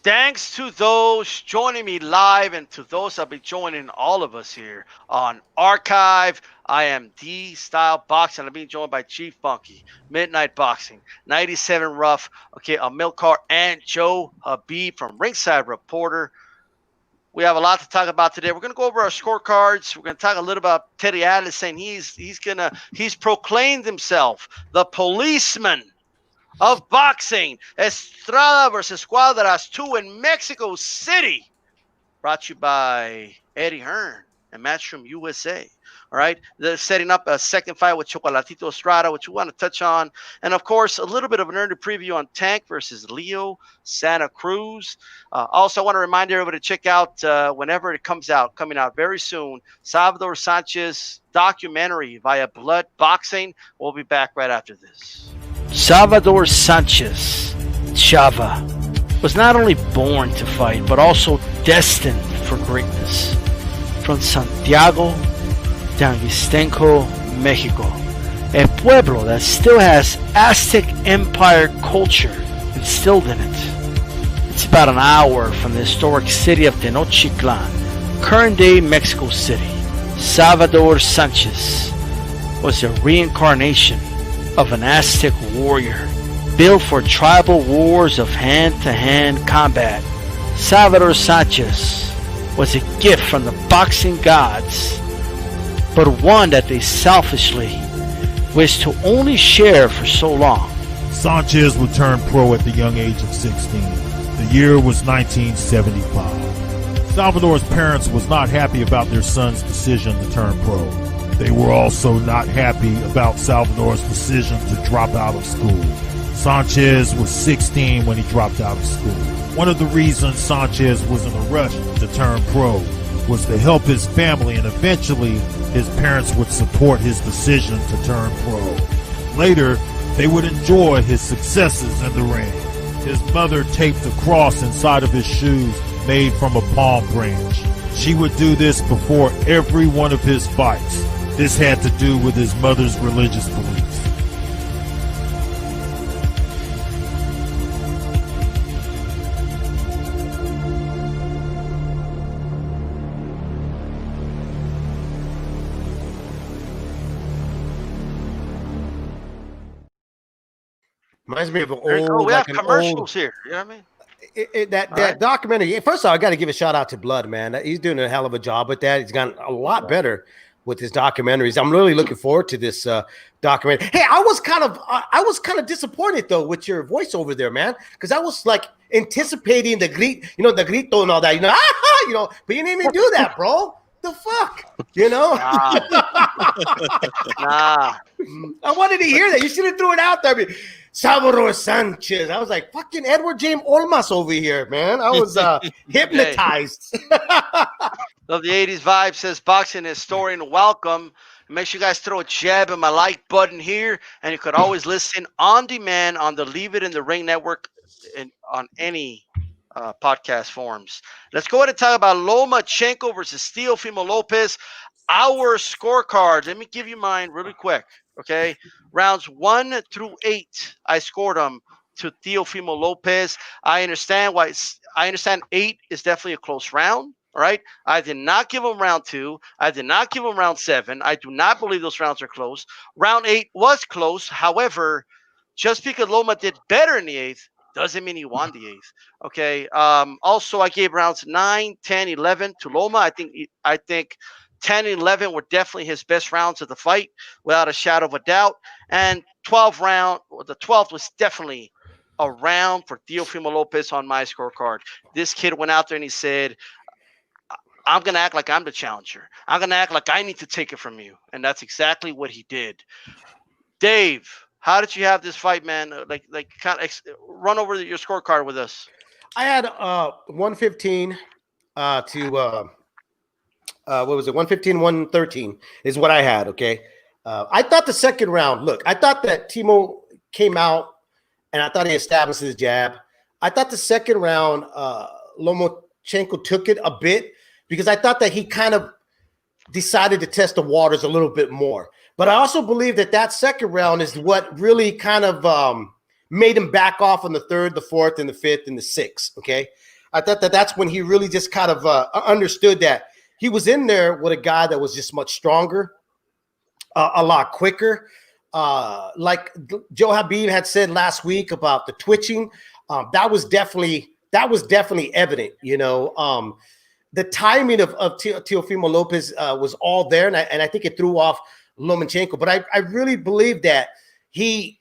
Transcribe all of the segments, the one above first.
Thanks to those joining me live and to those that will be joining all of us here on Archive. I am D Style Boxing. I'm being joined by Chief Funky, Midnight Boxing, 97 Rough, okay, Amilcar, and Joe Habib from Ringside Reporter. We have a lot to talk about today. We're going to go over our scorecards. We're going to talk a little about Teddy Atlas saying he's proclaimed himself the policeman of boxing. Estrada versus Cuadras 2 in Mexico City. Brought to you by Eddie Hearn and Matchroom USA. All right. They're setting up a second fight with Chocolatito Estrada, which we want to touch on. And of course, a little bit of an early preview on Tank versus Leo Santa Cruz. Also, I want to remind everybody to check out whenever it comes out, coming out very soon, Salvador Sanchez documentary via Blood Boxing. We'll be back right after this. Salvador Sanchez, Chava, was not only born to fight, but also destined for greatness. From Santiago, Tanguistenco, Mexico, a pueblo that still has Aztec Empire culture instilled in it. It's about an hour from the historic city of Tenochtitlan, current-day Mexico City. Salvador Sanchez was a reincarnation of an Aztec warrior, built for tribal wars of hand-to-hand combat. Salvador Sanchez was a gift from the boxing gods, but one that they selfishly wished to only share for so long. Sanchez would turn pro at the young age of 16. The year was 1975. Salvador's parents was not happy about their son's decision to turn pro. They were also not happy about Salvador's decision to drop out of school. Sanchez was 16 when he dropped out of school. One of the reasons Sanchez was in a rush to turn pro was to help his family, and eventually his parents would support his decision to turn pro. Later, they would enjoy his successes in the ring. His mother taped a cross inside of his shoes made from a palm branch. She would do this before every one of his fights. This had to do with his mother's religious beliefs. Reminds me of an old, we have commercials here. You know what I mean? That documentary. First of all, I got to give a shout out to Blood, man. He's doing a hell of a job with that. He's gotten a lot better with his documentaries. I'm really looking forward to this documentary. Hey, I was kind of disappointed though with your voiceover there, man, because I was like anticipating the grito and all that, but you didn't even do that, bro. The fuck, Nah. I wanted to hear that. You should have threw it out there. Salvador Sanchez. I was like, fucking Edward James Olmos over here, man. I was hypnotized. Love the 80s vibe. Says boxing historian, welcome. Make sure you guys throw a jab in my like button here, and you could always listen on demand on the Leave It in the Ring network and on any podcast forums. Let's go ahead and talk about Lomachenko versus Teofimo Lopez. Our scorecard. Let me give you mine really quick. Okay, rounds 1 through 8, I scored them to Teofimo Lopez. I understand 8 is definitely a close round. All right, I did not give him round 2. I did not give him round 7. I do not believe those rounds are close. Round 8 was close. However, just because Loma did better in the 8th doesn't mean he won the 8th. Okay. Also, I gave rounds 9, 10, 11 to Loma. I think 10 and 11 were definitely his best rounds of the fight, without a shadow of a doubt. And the 12th was definitely a round for Teofimo Lopez on my scorecard. This kid went out there and he said, I'm going to act like I'm the challenger. I'm going to act like I need to take it from you. And that's exactly what he did. Dave, how did you have this fight, man? Run over your scorecard with us. I had 115 to what was it? 115, 113 is what I had. Okay. I thought the second round, I thought that Timo came out and I thought he established his jab. I thought the second round, Lomachenko took it a bit because I thought that he kind of decided to test the waters a little bit more. But I also believe that second round is what really kind of made him back off on the 3rd, the 4th, and the 5th, and the 6th. Okay. I thought that that's when he really just kind of understood that he was in there with a guy that was just much stronger, a lot quicker. Like Joe Habib had said last week about the twitching, that was definitely evident. The timing of Teofimo Lopez was all there, and I think it threw off Lomachenko. But I really believe that he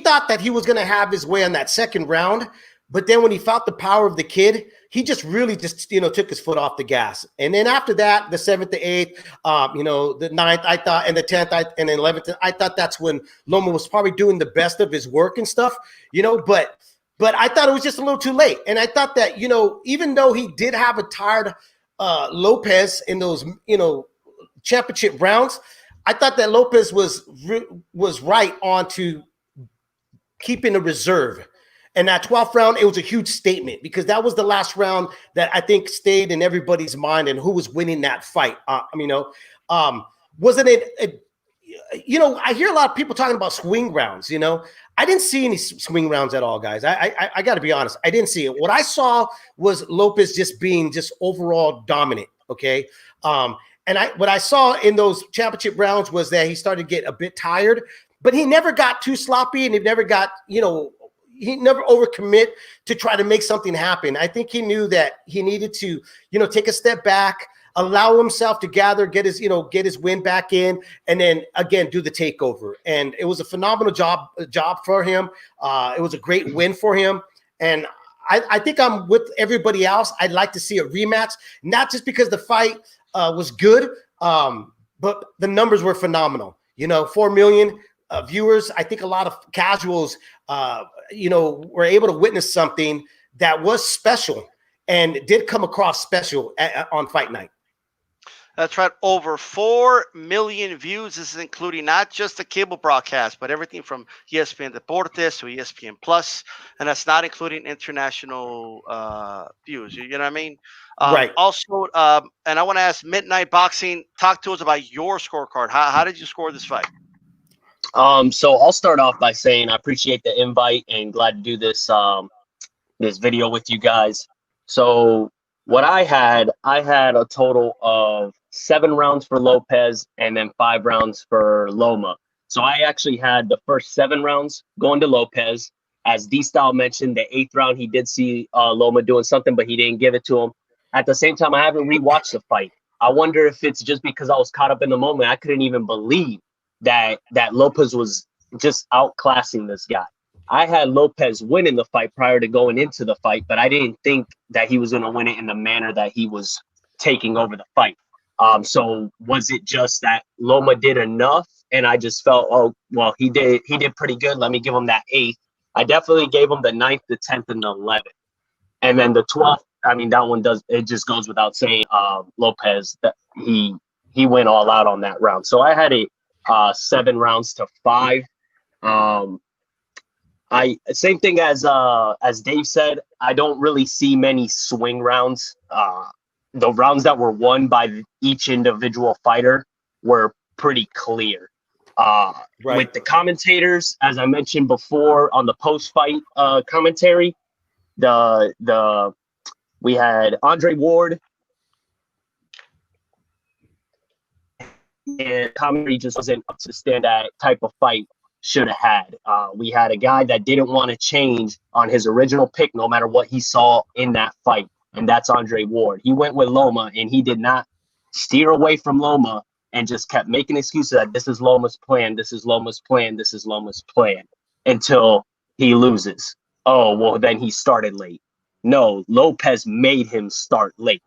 thought that he was going to have his way on that second round, but then when he felt the power of the kid, he just really took his foot off the gas. And then after that, the 7th, the 8th, the 9th, I thought, and the 10th, and the 11th, I thought that's when Loma was probably doing the best of his work and stuff, but I thought it was just a little too late. And I thought that, even though he did have a tired Lopez in those, championship rounds, I thought that Lopez was right on to keeping a reserve. And that 12th round, it was a huge statement because that was the last round that I think stayed in everybody's mind and who was winning that fight. Wasn't it? I hear a lot of people talking about swing rounds. I didn't see any swing rounds at all, guys. I got to be honest. I didn't see it. What I saw was Lopez just being just overall dominant. Okay. And what I saw in those championship rounds was that he started to get a bit tired, but he never got too sloppy and he never got, he never overcommit to try to make something happen. I think he knew that he needed to, take a step back, allow himself to gather, get his win back in, and then again do the takeover. And it was a phenomenal job for him. It was a great win for him. And I think I'm with everybody else. I'd like to see a rematch, not just because the fight was good, but the numbers were phenomenal. 4 million viewers. I think a lot of casuals, were able to witness something that was special and did come across special on fight night. That's right. Over 4 million views. This is including not just the cable broadcast, but everything from ESPN Deportes to ESPN Plus, and that's not including international views. You know what I mean? Right. Also, and I want to ask Midnight Boxing, talk to us about your scorecard. How did you score this fight? So I'll start off by saying I appreciate the invite and glad to do this this video with you guys. So what I had a total of 7 rounds for Lopez and then 5 rounds for Loma. So I actually had the first 7 rounds going to Lopez. As D-Style mentioned, the 8th round, he did see Loma doing something, but he didn't give it to him. At the same time, I haven't rewatched the fight. I wonder if it's just because I was caught up in the moment. I couldn't even believe that Lopez was just outclassing this guy. I had Lopez winning the fight prior to going into the fight, but I didn't think that he was going to win it in the manner that he was taking over the fight. So was it just that Loma did enough and I just felt, oh, well, he did pretty good. Let me give him that 8th. I definitely gave him the 9th, the 10th, and the 11th. And then the 12th, I mean, that one it just goes without saying, Lopez, that he went all out on that round. So I had a 7 rounds to 5. Same thing as Dave said, I don't really see many swing rounds. The rounds that were won by each individual fighter were pretty clear. Right. With the commentators, as I mentioned before on the post-fight commentary, we had Andre Ward, and commentary just wasn't up to stand that type of fight should have had. We had a guy that didn't want to change on his original pick no matter what he saw in that fight, and that's Andre Ward. He went with Loma, and he did not steer away from Loma and just kept making excuses that this is Loma's plan, this is Loma's plan, this is Loma's plan, until he loses. Oh, well, then he started late. No, Lopez made him start late.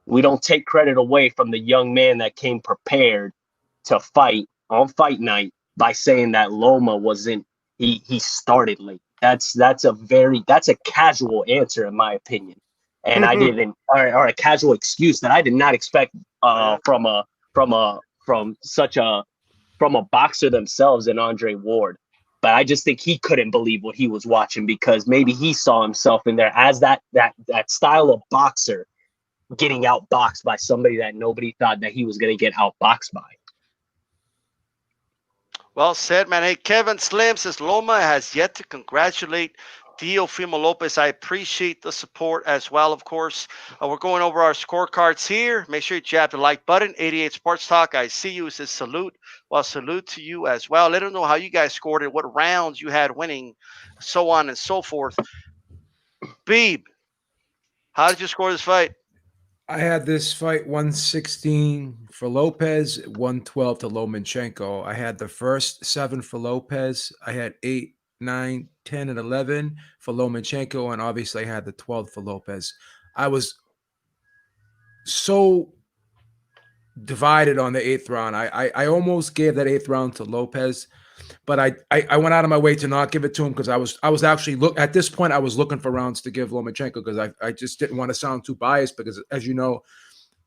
We don't take credit away from the young man that came prepared to fight on fight night by saying that Loma wasn't, he started late. That's a casual answer in my opinion. And I didn't, or a casual excuse that I did not expect from a boxer themselves in Andre Ward. But I just think he couldn't believe what he was watching because maybe he saw himself in there as that style of boxer getting outboxed by somebody that nobody thought that he was going to get outboxed by. Well said, man. Hey, Kevin Slim says Loma has yet to congratulate Teofimo Lopez. I appreciate the support as well, of course. We're going over our scorecards here. Make sure you jab the like button. 88 Sports Talk, I see you. It says salute. Well, salute to you as well. Let them know how you guys scored it, what rounds you had winning, so on and so forth. Beeb, how did you score this fight? I had this fight 116 for Lopez, 112 to Lomachenko. I had the first 7 for Lopez. I had 8, 9, 10, and 11 for Lomachenko, and obviously I had the 12th for Lopez. I was so divided on the 8th round. I almost gave that 8th round to Lopez, but I went out of my way to not give it to him because I was actually at this point I was looking for rounds to give Lomachenko because I just didn't want to sound too biased because, as you know,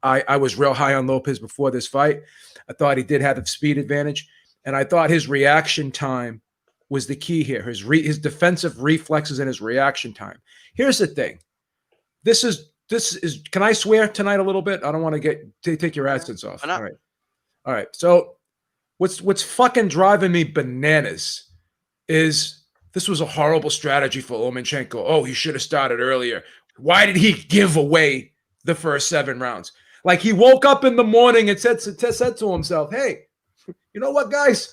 I was real high on Lopez before this fight. I thought he did have the speed advantage, and I thought his reaction time was the key here. His defensive reflexes and his reaction time. Here's the thing. This is can I swear tonight a little bit? I don't want to take your AdSense off. All right. So what's fucking driving me bananas is this was a horrible strategy for Lomachenko. Oh, he should have started earlier. Why did he give away the first 7 rounds? Like he woke up in the morning and said to himself, "Hey, you know what, guys?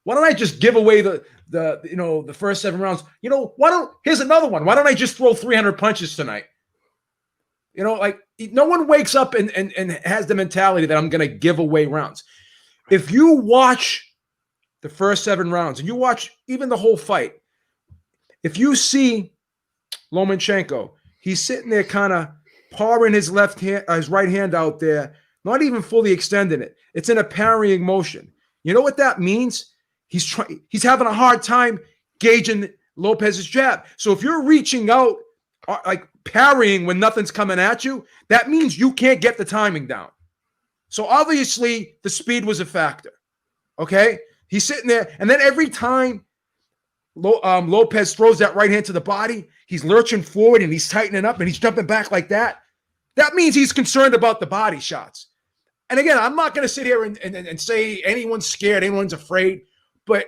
Why don't I just give away the first 7 rounds? Here's another one. Why don't I just throw 300 punches tonight?" Like no one wakes up and has the mentality that I'm going to give away rounds. If you watch the first 7 rounds and you watch even the whole fight, if you see Lomachenko, he's sitting there kind of pawing his right hand out there, not even fully extending it. It's in a parrying motion. You know what that means? He's having a hard time gauging Lopez's jab. So if you're reaching out, like parrying when nothing's coming at you, that means you can't get the timing down. So obviously the speed was a factor. Okay, he's sitting there, and then every time Lopez throws that right hand to the body, he's lurching forward and he's tightening up and he's jumping back like that. That means he's concerned about the body shots. And again, I'm not going to sit here and say anyone's scared, anyone's afraid, but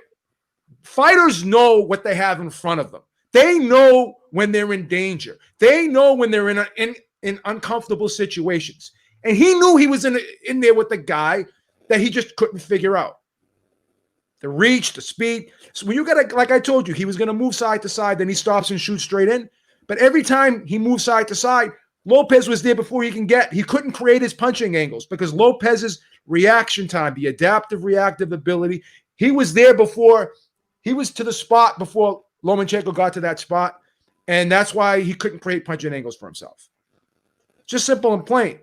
fighters know what they have in front of them. They know when they're in danger. They know when they're in uncomfortable situations. And he knew he was in there with the guy that he just couldn't figure out. The reach, the speed. So when you got like I told you, he was going to move side to side, then he stops and shoots straight in. But every time he moved side to side, Lopez was there before he couldn't create his punching angles because Lopez's reaction time, the adaptive reactive ability, he was there before he was to the spot before Lomachenko got to that spot. And that's why he couldn't create punching angles for himself. Just simple and plain.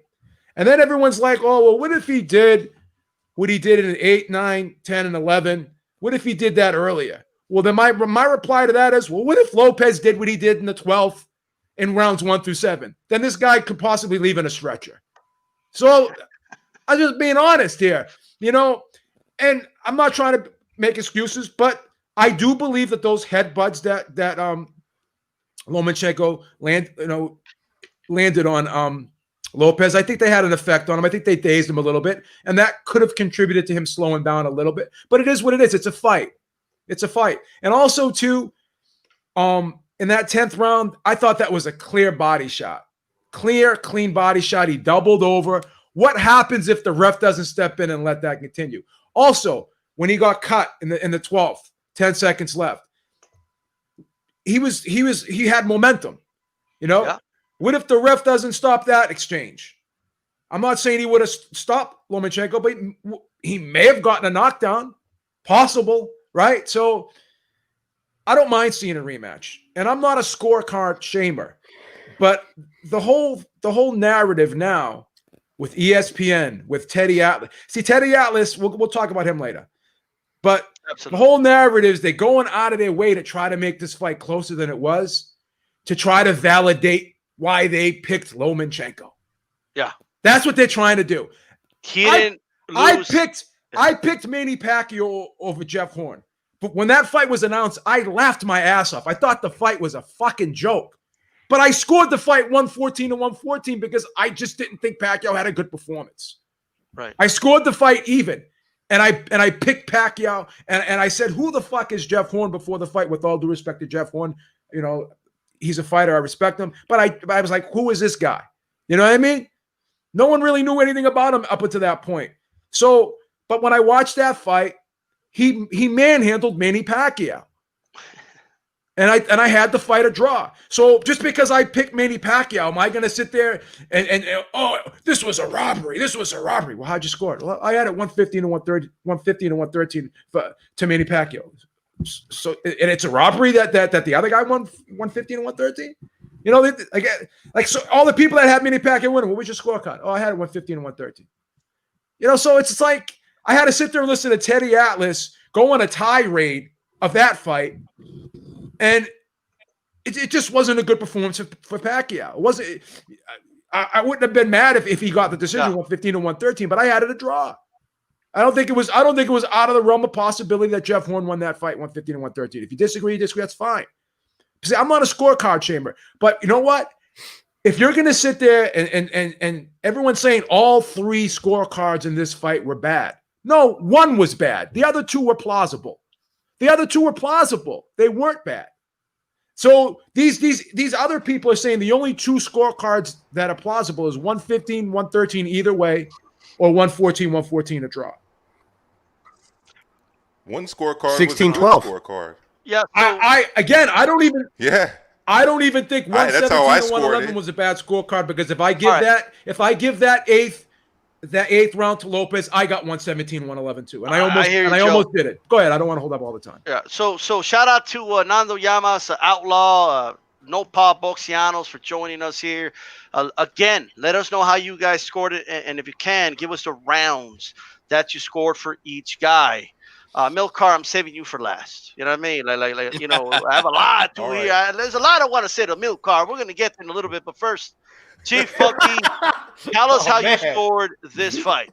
And then everyone's like, oh, well, what if he did what he did in 8, 9, 10, and 11? What if he did that earlier? Well, then my reply to that is, well, what if Lopez did what he did in the 12th in rounds 1 through 7? Then this guy could possibly leave in a stretcher. So I'm just being honest here, and I'm not trying to make excuses, but I do believe that those headbutts that Lomachenko landed on Lopez, I think they had an effect on him. I think they dazed him a little bit, and that could have contributed to him slowing down a little bit. But it is what it is. It's a fight. It's a fight. And also, too, in that 10th round, I thought that was a clear body shot. Clear, clean body shot. He doubled over. What happens if the ref doesn't step in and let that continue? Also, when he got cut in the 12th, 10 seconds left, he had momentum. Yeah. What if the ref doesn't stop that exchange? I'm not saying he would have stopped Lomachenko, but he may have gotten a knockdown. Possible, right? So I don't mind seeing a rematch. And I'm not a scorecard shamer. But the whole narrative now with ESPN, with Teddy Atlas. See, Teddy Atlas, we'll talk about him later. But Absolutely. The whole narrative is they're going out of their way to try to make this fight closer than it was, to try to validate why they picked Lomachenko. Yeah. That's what they're trying to do. He didn't lose. I picked Manny Pacquiao over Jeff Horn. But when that fight was announced, I laughed my ass off. I thought the fight was a fucking joke. But I scored the fight 114 to 114 because I just didn't think Pacquiao had a good performance. Right. I scored the fight even. And I picked Pacquiao, and I said, who the fuck is Jeff Horn before the fight? With all due respect to Jeff Horn, you know, he's a fighter. I respect him. But I was like, who is this guy? You know what I mean? No one really knew anything about him up until that point. So, but when I watched that fight, he manhandled Manny Pacquiao. And I had the fight a draw. So just because I picked Manny Pacquiao, am I going to sit there and oh, this was a robbery. This was a robbery. Well, how'd you score it? Well, I had it 115 to 130, 115 to 113 to Manny Pacquiao. So and it's a robbery that the other guy won 115 to 113. You know, like so all the people that had Manny Pacquiao winning, what was your scorecard? Oh, I had it 115 to 113. You know, so it's like I had to sit there and listen to Teddy Atlas go on a tirade of that fight. And it just wasn't a good performance for Pacquiao. It wasn't. I wouldn't have been mad if he got the decision 115 to 113, but I had it a draw. I don't think it was out of the realm of possibility that Jeff Horn won that fight 115 to 113. If you disagree, that's fine. See, I'm not a scorecard chamber, but you know what? If you're going to sit there and everyone's saying all three scorecards in this fight were bad, no, one was bad. The other two were plausible. They weren't bad. So these other people are saying the only two scorecards that are plausible is 115, 113 either way, or 114, 114 a draw. One scorecard 16, was a 12. good scorecard. Yeah. So, I don't even think 117 that's how I and scored 111 it. was a bad scorecard because if I give that eighth round to Lopez, I got 117, 111 too, and I almost did it. Go ahead. I don't want to hold up all the time. yeah. So shout out to Nando Llamas, Outlaw, No Pa Boxianos for joining us here. Again, let us know how you guys scored it, and if you can, give us the rounds that you scored for each guy. Milcar, I'm saving you for last. You know what I mean? Like you know, I have a lot to hear. There's a lot I want to say to Milcar. We're going to get to in a little bit, but first, Chief Funky, tell us how you scored this fight.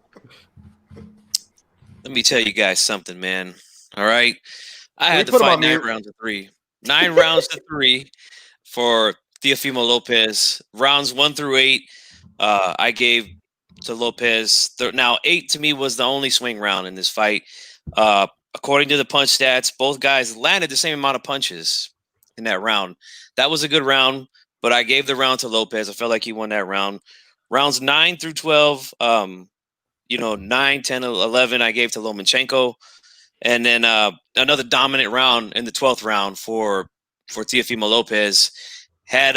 Let me tell you guys something, man. All right. I had to fight 9 rounds to 3. 9 rounds to 3 for Teofimo Lopez. Rounds 1 through 8, I gave to Lopez. Now, 8 to me was the only swing round in this fight. According to the punch stats, both guys landed the same amount of punches in that round. That was a good round, but I gave the round to Lopez. I felt like he won that round. Rounds 9 through 12, 9, 10, 11, I gave to Lomachenko. And then another dominant round in the 12th round for Teofimo Lopez. Had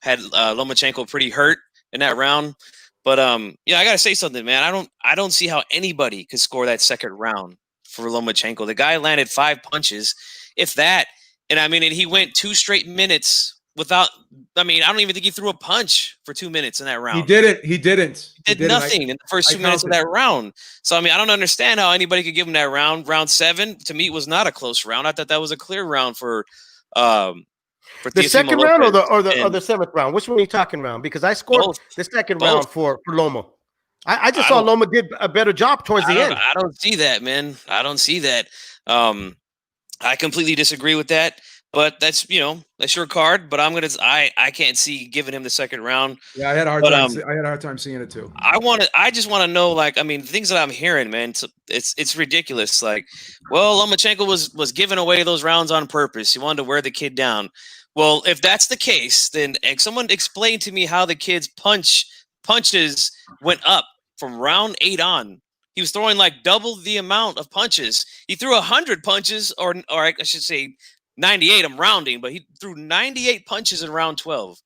Lomachenko pretty hurt in that round. But I gotta say something, man. I don't see how anybody could score that second round for Lomachenko. The guy landed 5 punches, if that. And I mean, he went 2 straight minutes without. I mean, I don't even think he threw a punch for 2 minutes in that round. He didn't. He did nothing in the first 2 minutes of that round. So I mean, I don't understand how anybody could give him that round. Round 7 to me was not a close round. I thought that was a clear round for the second round or the 7th round. Which one are you talking about? Because I scored the second round for Loma. I just saw Loma did a better job towards the end. I don't see that, man. I don't see that. I completely disagree with that. But that's your card. But I can't see giving him the second round. Yeah, I had a hard time seeing it too. I just want to know, like, I mean, things that I'm hearing, man. It's ridiculous. Like, well, Lomachenko was giving away those rounds on purpose. He wanted to wear the kid down. Well, if that's the case, then someone explain to me how the kid's punches went up from round 8 on. He was throwing like double the amount of punches. He threw 100 punches, or I should say 98. I'm rounding, but he threw 98 punches in round 12.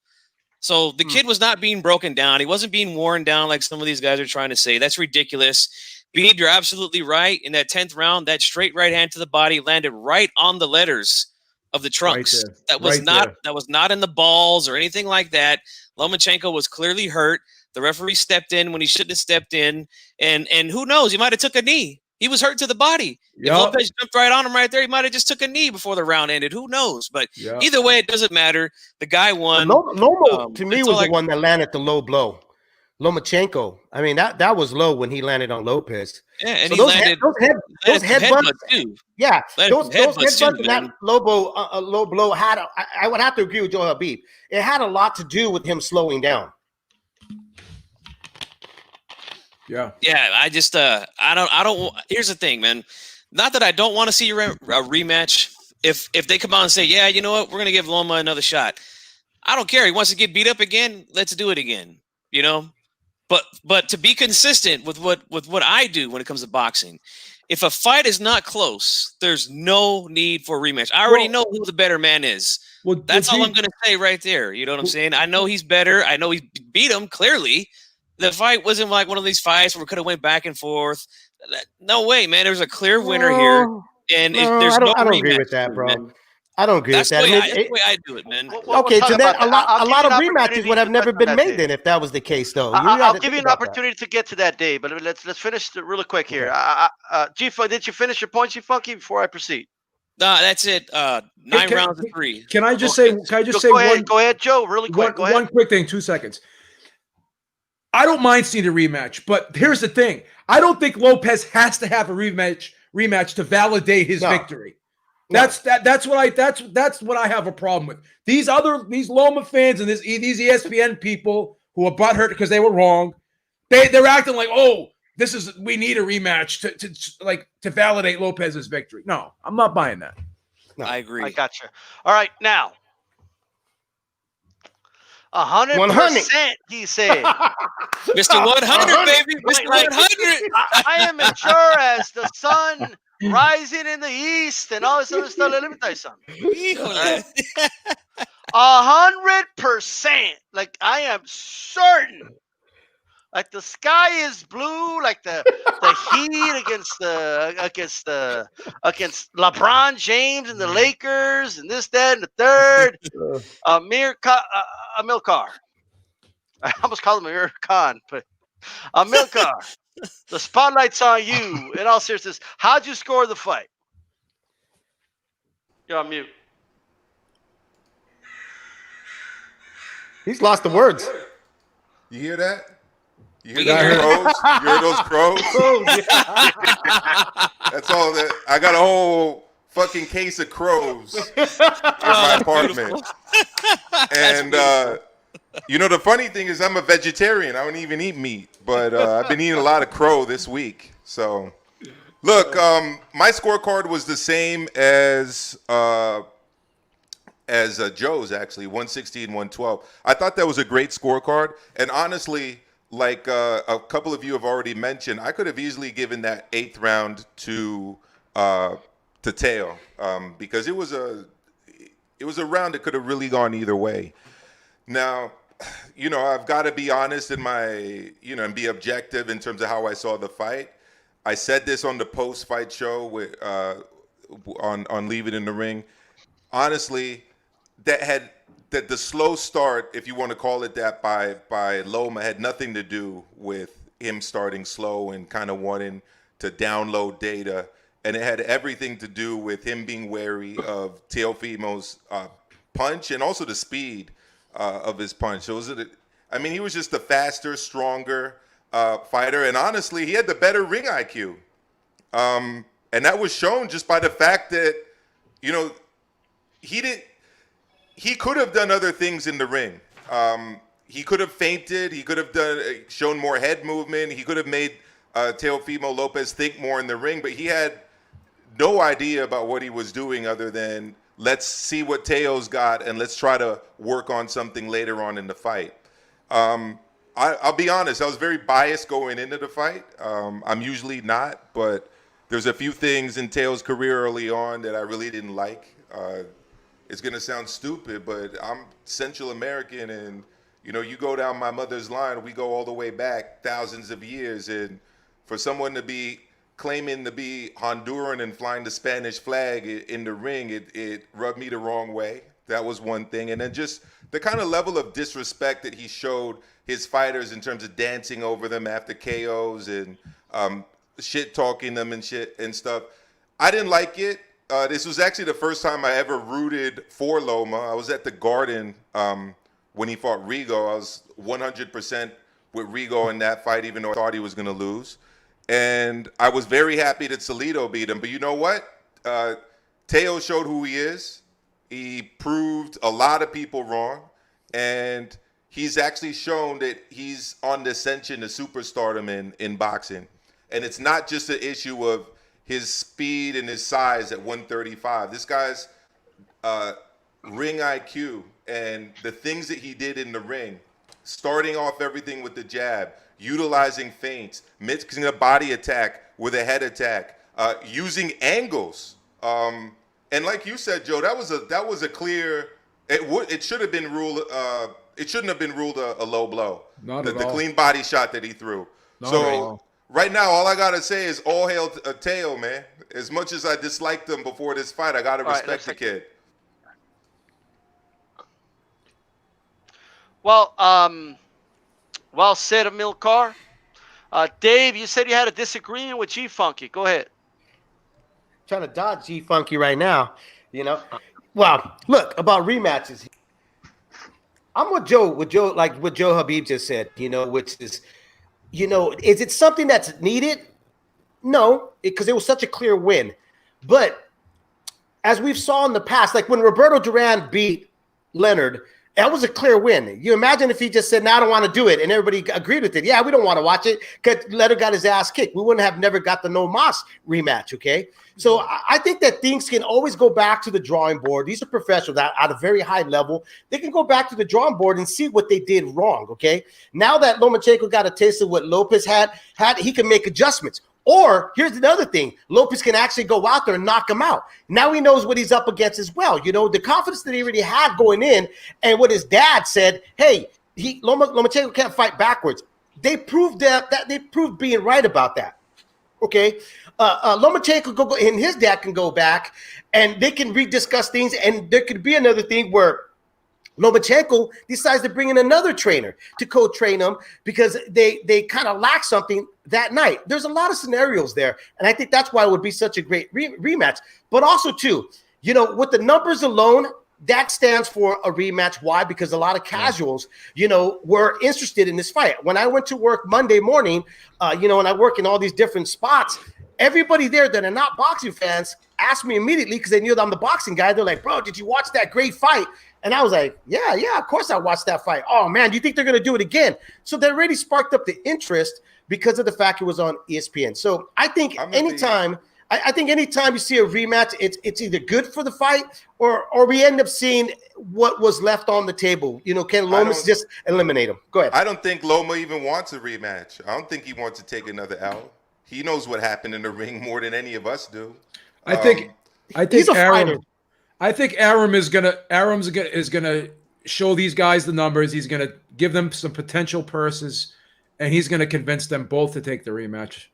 So the kid was not being broken down. He wasn't being worn down like some of these guys are trying to say. That's ridiculous. Bead, you're absolutely right. In that 10th round, that straight right hand to the body landed right on the letters of the trunks. That was not in the balls or anything like that. Lomachenko was clearly hurt. The referee stepped in when he shouldn't have stepped in. And who knows? He might have took a knee. He was hurt to the body. If Lopez jumped right on him right there, he might have just took a knee before the round ended. Who knows? But either way, it doesn't matter. The guy won. Lomo, to me, was the one that landed the low blow. Lomachenko. I mean, that was low when he landed on Lopez. Yeah, and so he landed those headbutts too. Yeah, those headbutts too, and that low blow had. I would have to agree with Joe Habib. It had a lot to do with him slowing down. Yeah. Yeah, I just I don't. Here's the thing, man. Not that I don't want to see a rematch. If they come out and say, yeah, you know what, we're gonna give Loma another shot. I don't care. He wants to get beat up again. Let's do it again. You know. But to be consistent with what I do when it comes to boxing, if a fight is not close, there's no need for a rematch. I already know who the better man is. That's all I'm going to say right there. You know what I'm saying? I know he's better. I know he beat him clearly. The fight wasn't like one of these fights where we could have went back and forth. No way, man. There's a clear winner here, and there's I no don't agree rematch with that, for me, bro. man. I don't agree That's with that. that's the way I do it, man. Okay, so then a I'll give lot you of an rematches opportunity would have to never touch on been that made day. then if that was the case, though. You I'll gotta give you think an about that. opportunity to get to that day, but let's finish it really quick here. Okay. G-Funk, did you finish your points, G-Funky, before I proceed? That's it. 9 rounds to 3. Can I just Okay, say? Can I just go say ahead, one? go ahead, Joe, really quick. Go ahead. One quick thing. 2 seconds. I don't mind seeing a rematch, but here's the thing: I don't think Lopez has to have a rematch to validate his victory. That's what I have a problem with. These Loma fans and these ESPN people who are butthurt because they were wrong. They're acting like, oh, we need a rematch to validate Lopez's victory. No, I'm not buying that. No. I agree. I got you. All right, now 100%. He said, Mr. 100, baby, Mr. 100. I am as sure as the sun rising in the east and all this other stuff. Let me tell you something. Híjole. 100%. Like I am certain. Like the sky is blue, like the Heat against LeBron James and the Lakers and this, that, and the third. Amir Khan. I almost called him Amir Khan, but Amilcar, the spotlight's on you. In all seriousness, how'd you score the fight? You're on mute. He's lost the words. You hear that? You hear We can those hear crows? You hear those crows? Oh, yeah. That's all that. I got a whole fucking case of crows in my apartment. And the funny thing is, I'm a vegetarian. I don't even eat meat, but I've been eating a lot of crow this week. So, look, my scorecard was the same as Joe's, actually, 116, 112. I thought that was a great scorecard, and honestly, like a couple of you have already mentioned, I could have easily given that 8th round to Teo, because it was a round that could have really gone either way. Now, I've got to be honest in my, and be objective in terms of how I saw the fight. I said this on the post-fight show with on Leave It in the Ring. Honestly, that the slow start, if you want to call it that, by Loma had nothing to do with him starting slow and kind of wanting to download data, and it had everything to do with him being wary of Teofimo's punch and also the speed of his punch. So he was just a faster, stronger fighter, and honestly, he had the better ring IQ, and that was shown just by the fact that he could have done other things in the ring. He could have feinted. He could have shown more head movement. He could have made Teofimo Lopez think more in the ring, but he had no idea about what he was doing other than let's see what Teo's got and let's try to work on something later on in the fight. I'll be honest, I was very biased going into the fight. I'm usually not, but there's a few things in Teo's career early on that I really didn't like. It's going to sound stupid, but I'm Central American, and you go down my mother's line, we go all the way back thousands of years, and for someone to be claiming to be Honduran and flying the Spanish flag in the ring, it rubbed me the wrong way. That was one thing. And then just the kind of level of disrespect that he showed his fighters in terms of dancing over them after KOs and shit talking them and shit and stuff. I didn't like it. This was actually the first time I ever rooted for Loma. I was at the Garden when he fought Rigo. I was 100% with Rigo in that fight, even though I thought he was going to lose. And I was very happy that Salido beat him. But you know what? Teo showed who he is. He proved a lot of people wrong. And he's actually shown that he's on the ascension to superstardom in boxing. And it's not just an issue of his speed and his size at 135. This guy's ring IQ and the things that he did in the ring, starting off everything with the jab, utilizing feints, mixing a body attack with a head attack, using angles. And like you said, Joe, that was a clear. It should have been ruled. It shouldn't have been ruled a low blow. Not the at all. clean body shot that he threw. Not at So all. right now, all I gotta say is all hail Teo, man. As much as I disliked him before this fight, I gotta respect the kid. Well, well said, Amilcar. Dave, you said you had a disagreement with G Funky. Go ahead. Trying to dodge G Funky right now, you know. Well, look about rematches. I'm with Joe, like what Joe Habib just said, you know, which is, you know, is it something that's needed? No, because it was such a clear win. But as we've saw in the past, like when Roberto Duran beat Leonard, that was a clear win. You imagine if he just said, "No, I don't want to do it," and everybody agreed with it. Yeah, we don't want to watch it because Leonard got his ass kicked. We wouldn't have never got the No Mas rematch. Okay, so I think that things can always go back to the drawing board. These are professionals at a very high level. They can go back to the drawing board and see what they did wrong. Okay, now that Lomachenko got a taste of what Lopez had, he can make adjustments. Or here's another thing: Lopez can actually go out there and knock him out. Now he knows what he's up against as well. You know, the confidence that he already had going in, and what his dad said. Hey, Lomachenko can't fight backwards. They proved that they proved being right about that. Okay, Lomachenko and his dad can go back, and they can rediscuss things. And there could be another thing where Lomachenko decides to bring in another trainer to co-train him because they kind of lack something that night. There's a lot of scenarios there, and I think that's why it would be such a great rematch. But also, too, you know, with the numbers alone, that stands for a rematch. Why? Because a lot of casuals, you know, were interested in this fight. When I went to work Monday morning, you know, and I work in all these different spots, everybody there that are not boxing fans asked me immediately because they knew that I'm the boxing guy. They're like, "Bro, did you watch that great fight?" And I was like, yeah, of course I watched that fight. Oh, man, do you think they're going to do it again? So they already sparked up the interest because of the fact it was on ESPN. So I think anytime you see a rematch, it's either good for the fight or we end up seeing what was left on the table. You know, can Lomas just eliminate him? Go ahead. I don't think Loma even wants a rematch. I don't think he wants to take another L. He knows what happened in the ring more than any of us do. I think he's a Arum, fighter. I think Aram's gonna show these guys the numbers. He's gonna give them some potential purses, and he's gonna convince them both to take the rematch.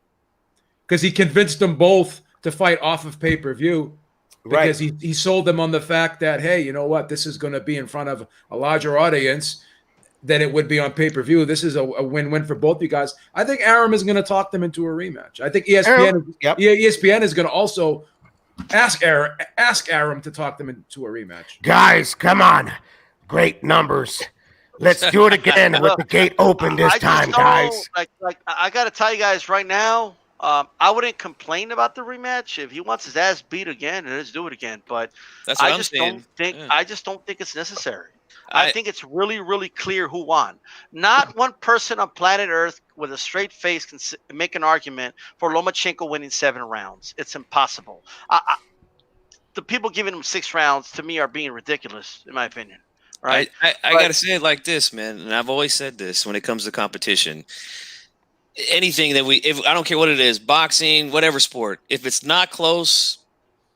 Because he convinced them both to fight off of pay-per-view. Because he sold them on the fact that, hey, you know what, this is gonna be in front of a larger audience than it would be on pay-per-view. This is a win-win for both you guys. I think Aram is gonna talk them into a rematch. I think ESPN is gonna also ask Aram to talk them into a rematch. Guys, come on. Great numbers. Let's do it again with the gate open this time, guys. Like I got to tell you guys right now, I wouldn't complain about the rematch. If he wants his ass beat again, let's do it again. But That's what I I'm just saying. don't think Yeah. I just don't think it's necessary. I think it's really, really clear who won. Not one person on planet Earth with a straight face can make an argument for Lomachenko winning 7 rounds. It's impossible. The people giving him 6 rounds, to me, are being ridiculous, in my opinion. Right? I got to say it like this, man. And I've always said this when it comes to competition. Anything that I don't care what it is, boxing, whatever sport, if it's not close,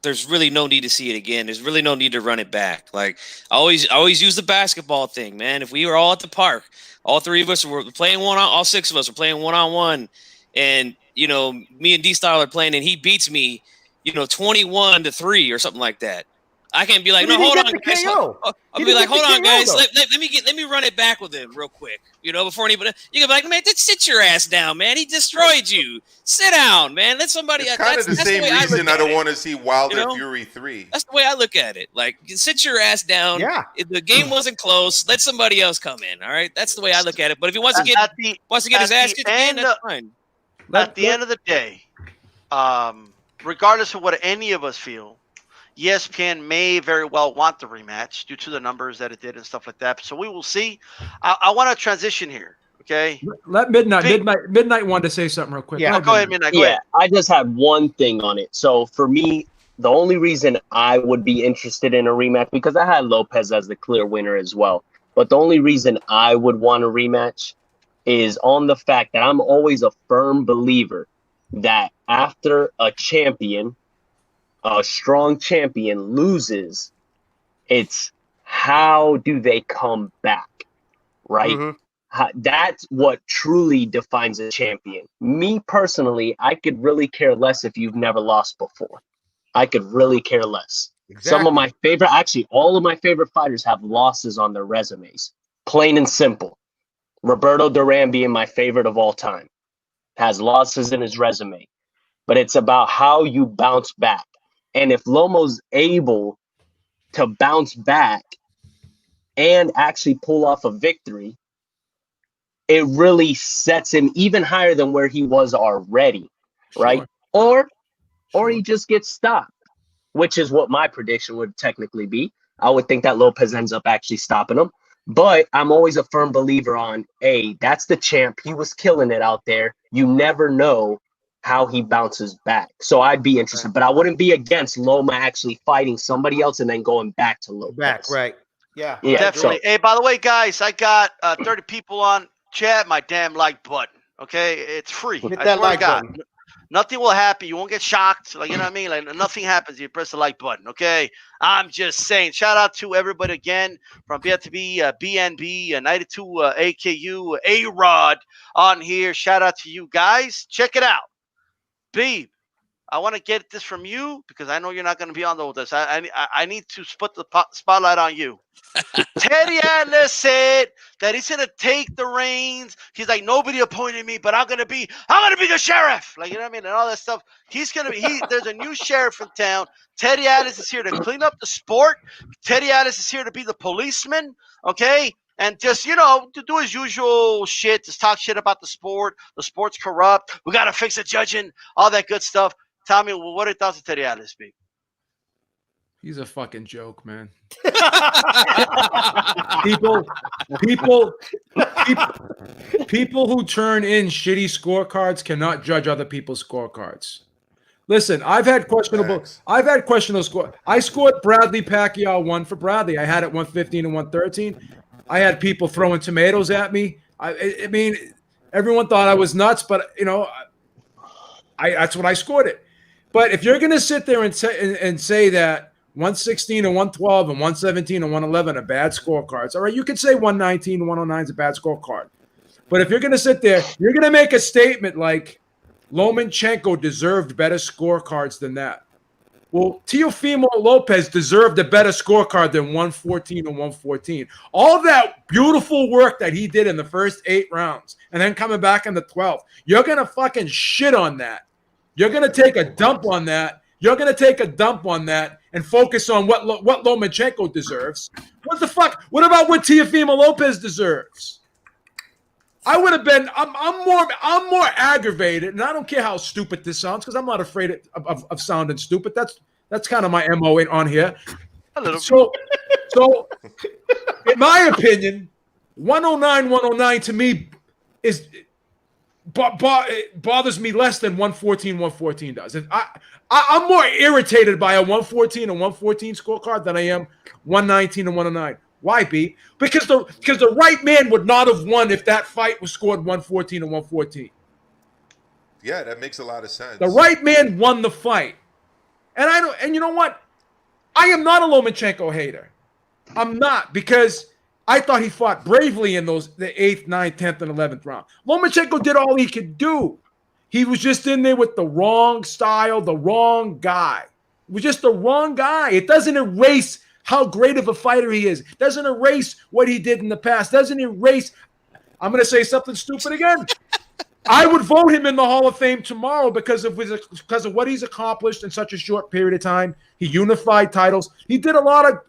there's really no need to see it again. There's really no need to run it back. Like I always use the basketball thing, man. If we were all at the park, all 3 of us were playing all 6 of us were playing 1-on-1, and you know, me and D-Style are playing, and he beats me, you know, 21-3 or something like that. I can't be like, no, hold on, guys. I'll be like, hold on, guys. Let me run it back with him real quick. You know, before anybody, you can be like, man, just sit your ass down, man. He destroyed you. Sit down, man. Let somebody. It's kind of the same reason I don't want to see Wilder Fury 3. That's the way I look at it. Like, sit your ass down. Yeah. If the game wasn't close, let somebody else come in. All right, that's the way I look at it. But if he wants to get his ass kicked again, that's fine. At the end of the day, regardless of what any of us feel, ESPN may very well want the rematch due to the numbers that it did and stuff like that. So we will see. I want to transition here. Okay. Let Midnight wanted to say something real quick. Yeah. Go ahead, Midnight. Go Yeah, ahead. I just had one thing on it. So for me, the only reason I would be interested in a rematch, because I had Lopez as the clear winner as well, but the only reason I would want a rematch is on the fact that I'm always a firm believer that after a champion, a strong champion loses, it's how do they come back, right? Mhm. That's what truly defines a champion. Me personally, I could really care less if you've never lost before. I could really care less. Some of my favorite, actually, all of my favorite fighters have losses on their resumes. Plain and simple. Roberto Duran being my favorite of all time has losses in his resume, but it's about how you bounce back. And if Lomo's able to bounce back and actually pull off a victory, it really sets him even higher than where he was already, right? Or he just gets stopped, which is what my prediction would technically be. I would think that Lopez ends up actually stopping him. But I'm always a firm believer on, hey, that's the champ. He was killing it out there. You never know how he bounces back. So I'd be interested, but I wouldn't be against Loma actually fighting somebody else and then going back to Lopez. Right. Yeah. Definitely. So, Hey, by the way, guys, I got 30 people on chat. My damn like button. Okay, it's free. Hit I that swear like to God. button. Nothing will happen. You won't get shocked. Like, you know what I mean? Like, nothing happens. You press the like button. Okay. I'm just saying. Shout out to everybody again from B2B, BNB, 92 AKU, A-Rod on here. Shout out to you guys. Check it out. B, I want to get this from you because I know you're not going to be on with us. I need to put the spotlight on you. Teddy Atlas said that he's gonna take the reins. He's like, nobody appointed me, but I'm gonna be the sheriff. Like, you know what I mean, and all that stuff. He's gonna be. There's a new sheriff in town. Teddy Atlas is here to clean up the sport. Teddy Atlas is here to be the policeman. Okay. And just, to do his usual shit, just talk shit about the sport. The sport's corrupt. We got to fix the judging, all that good stuff. Tell me, what are your thoughts of Teddy Atlas, B? He's a fucking joke, man. people who turn in shitty scorecards cannot judge other people's scorecards. Listen, I've had questionable score. I scored Bradley Pacquiao 1 for Bradley. I had it 115 and 113. I had people throwing tomatoes at me. I mean, everyone thought I was nuts, but that's what I scored it. But if you're gonna sit there and say that 116 and 112 and 117 and 111 are bad scorecards, all right, you could say 119 and 109 is a bad scorecard. But if you're gonna sit there, you're gonna make a statement like Lomachenko deserved better scorecards than that. Well, Teofimo Lopez deserved a better scorecard than 114 and 114. All that beautiful work that he did in the first 8 rounds and then coming back in the 12th, you're going to fucking shit on that. You're going to take a dump on that. You're going to take a dump on that and focus on what Lomachenko deserves. What the fuck? What about what Teofimo Lopez deserves? I would have been. I'm more aggravated, and I don't care how stupid this sounds because I'm not afraid of sounding stupid. That's kind of my MO on here. So, in my opinion, 109 to me is bothers me less than 114 does. And I'm more irritated by a 114 and 114 scorecard than I am 119 and 109. Why, B? Because the right man would not have won if that fight was scored 114 and 114. Yeah, that makes a lot of sense. The right man won the fight. And you know what? I am not a Lomachenko hater. I'm not, because I thought he fought bravely in the 8th, 9th, 10th, and 11th round. Lomachenko did all he could do. He was just in there with the wrong style, the wrong guy. It was just the wrong guy. It doesn't erase how great of a fighter he is. Doesn't erase what he did in the past. Doesn't erase. I'm going to say something stupid again. I would vote him in the Hall of Fame tomorrow because of what he's accomplished in such a short period of time. He unified titles. He did a lot of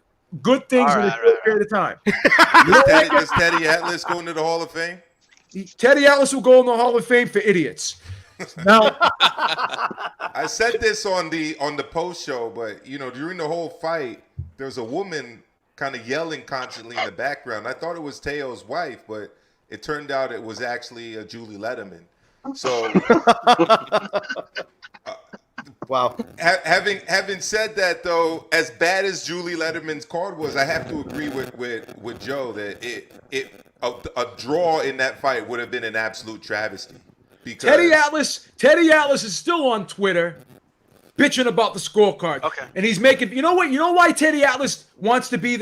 good things in a short period of time. Does Teddy Atlas go into the Hall of Fame? Teddy Atlas will go in the Hall of Fame for idiots. Now, I said this on the post show, but during the whole fight, there was a woman kind of yelling constantly in the background. I thought it was Teo's wife, but it turned out it was actually Julie Letterman. So, Wow. having said that, though, as bad as Julie Letterman's card was, I have to agree with Joe that a draw in that fight would have been an absolute travesty. Because Teddy Atlas is still on Twitter bitching about the scorecard. Okay. And he's making, you know why Teddy Atlas wants to be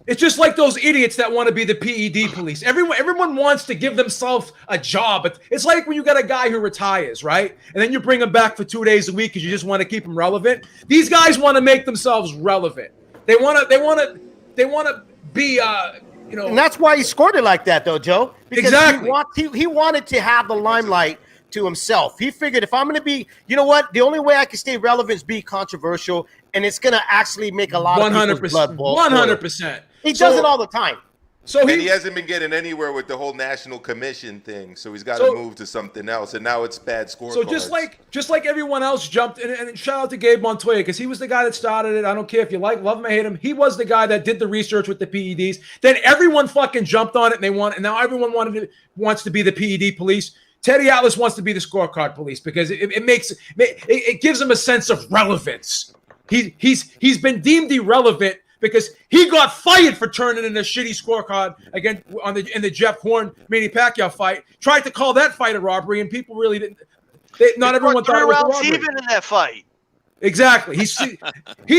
it's just like those idiots that want to be the PED police. Everyone wants to give themselves a job. It's like when you got a guy who retires, right? And then you bring him back for 2 days a week because you just want to keep him relevant. These guys want to make themselves relevant. They want to be And that's why he scored it like that, though, Joe. Because exactly. He wanted to have the limelight to himself. He figured if I'm going to be, you know what, the only way I can stay relevant is be controversial, and it's going to actually make a lot of people's blood boil. 100%. He does it all the time. And he hasn't been getting anywhere with the whole national commission thing, so he's got to move to something else, and now it's bad scorecards. So just like everyone else jumped, and shout out to Gabe Montoya, because he was the guy that started it. I don't care if you love him or hate him. He was the guy that did the research with the PEDs. Then everyone fucking jumped on it, and now everyone wants to be the PED police. Teddy Atlas wants to be the scorecard police because it gives him a sense of relevance. He's been deemed irrelevant because he got fired for turning in a shitty scorecard again in the Jeff Horn Manny Pacquiao fight. Tried to call that fight a robbery, and people really didn't. Not everyone thought it was a robbery. Even in that fight. Exactly. He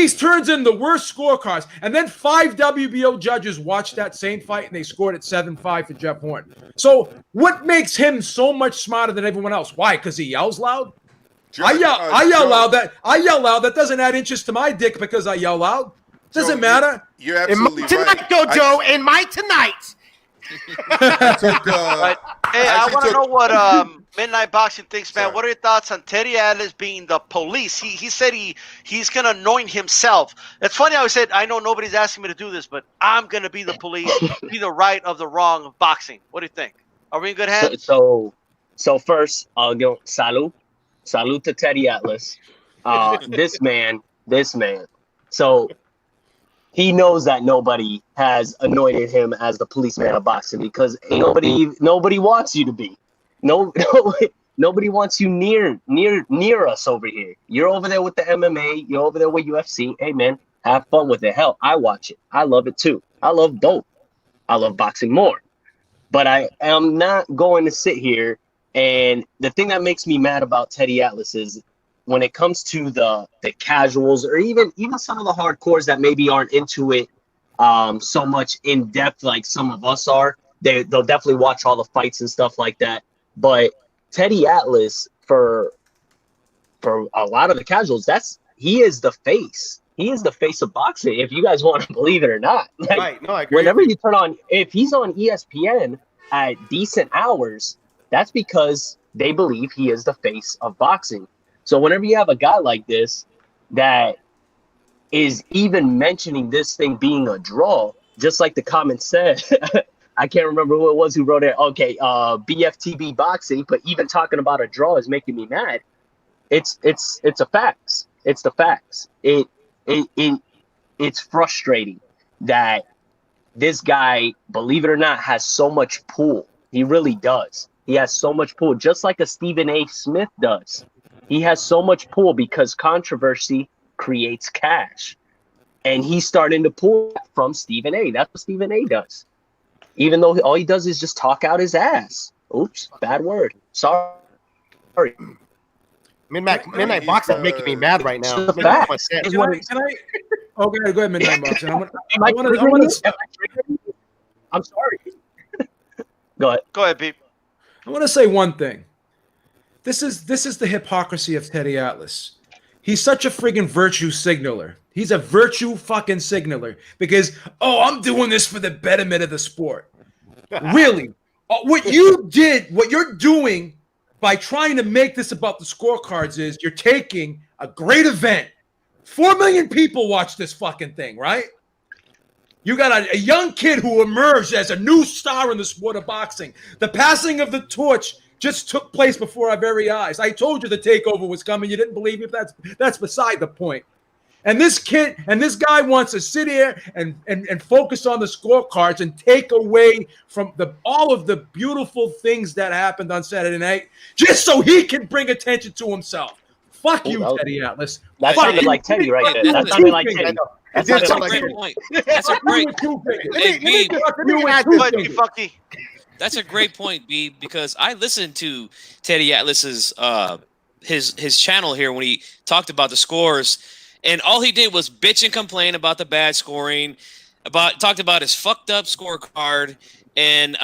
turns in the worst scorecards, and then 5 WBO judges watched that same fight, and they scored it 7-5 for Jeff Horn. So what makes him so much smarter than everyone else? Why? Because he yells loud? I yell loud. That doesn't add inches to my dick because I yell loud. Doesn't matter. You're absolutely tonight, right. Joe. In my tonight. Hey, I want to know what Midnight Boxing thinks, man. Sorry. What are your thoughts on Teddy Atlas being the police? He said he's going to anoint himself. It's funny how he said, I know nobody's asking me to do this, but I'm going to be the police, be the right of the wrong of boxing. What do you think? Are we in good hands? So first, I'll go salute to Teddy Atlas. This man. So he knows that nobody has anointed him as the policeman of boxing because nobody wants you to be. Nobody wants you near us over here. You're over there with the MMA. You're over there with UFC. Hey, man, have fun with it. Hell, I watch it. I love it too. I love both. I love boxing more. But I am not going to sit here. And the thing that makes me mad about Teddy Atlas is when it comes to the casuals or even some of the hardcores that maybe aren't into it so much in depth like some of us are, they'll definitely watch all the fights and stuff like that. But Teddy Atlas, for a lot of the casuals, he is the face. He is the face of boxing, if you guys want to believe it or not. Like, right. No, I agree. Whenever you turn on, if he's on ESPN at decent hours, that's because they believe he is the face of boxing. So whenever you have a guy like this that is even mentioning this thing being a draw, just like the comment said, I can't remember who it was who wrote it. Okay, BFTB boxing, but even talking about a draw is making me mad. It's a facts. It's the facts. It's frustrating that this guy, believe it or not, has so much pull. He really does. He has so much pull, just like a Stephen A. Smith does. He has so much pull because controversy creates cash. And he's starting to pull from Stephen A. That's what Stephen A. does. Even though all he does is just talk out his ass. Oops, bad word. Sorry. Midnight Boxing is making me mad right now. Can I? Okay, go ahead, Midnight Boxing. I'm sorry. Go ahead, Pete. I want to say one thing. This is the hypocrisy of Teddy Atlas. He's such a friggin' virtue signaler. He's a virtue fucking signaler because, I'm doing this for the betterment of the sport. Really? What you're doing by trying to make this about the scorecards is you're taking a great event. 4 million people watch this fucking thing, right? You got a young kid who emerged as a new star in the sport of boxing. The passing of the torch just took place before our very eyes. I told you the takeover was coming. You didn't believe me. That's beside the point. And this kid and this guy wants to sit here and focus on the scorecards and take away from all of the beautiful things that happened on Saturday night just so he can bring attention to himself. Fuck you, Teddy Atlas. That sounded like Teddy right there. That sounded like Teddy. That's a great point. That's a great That's a great point, B, because I listened to Teddy Atlas's his channel here when he talked about the scores, and all he did was bitch and complain about the bad scoring, talked about his fucked up scorecard, and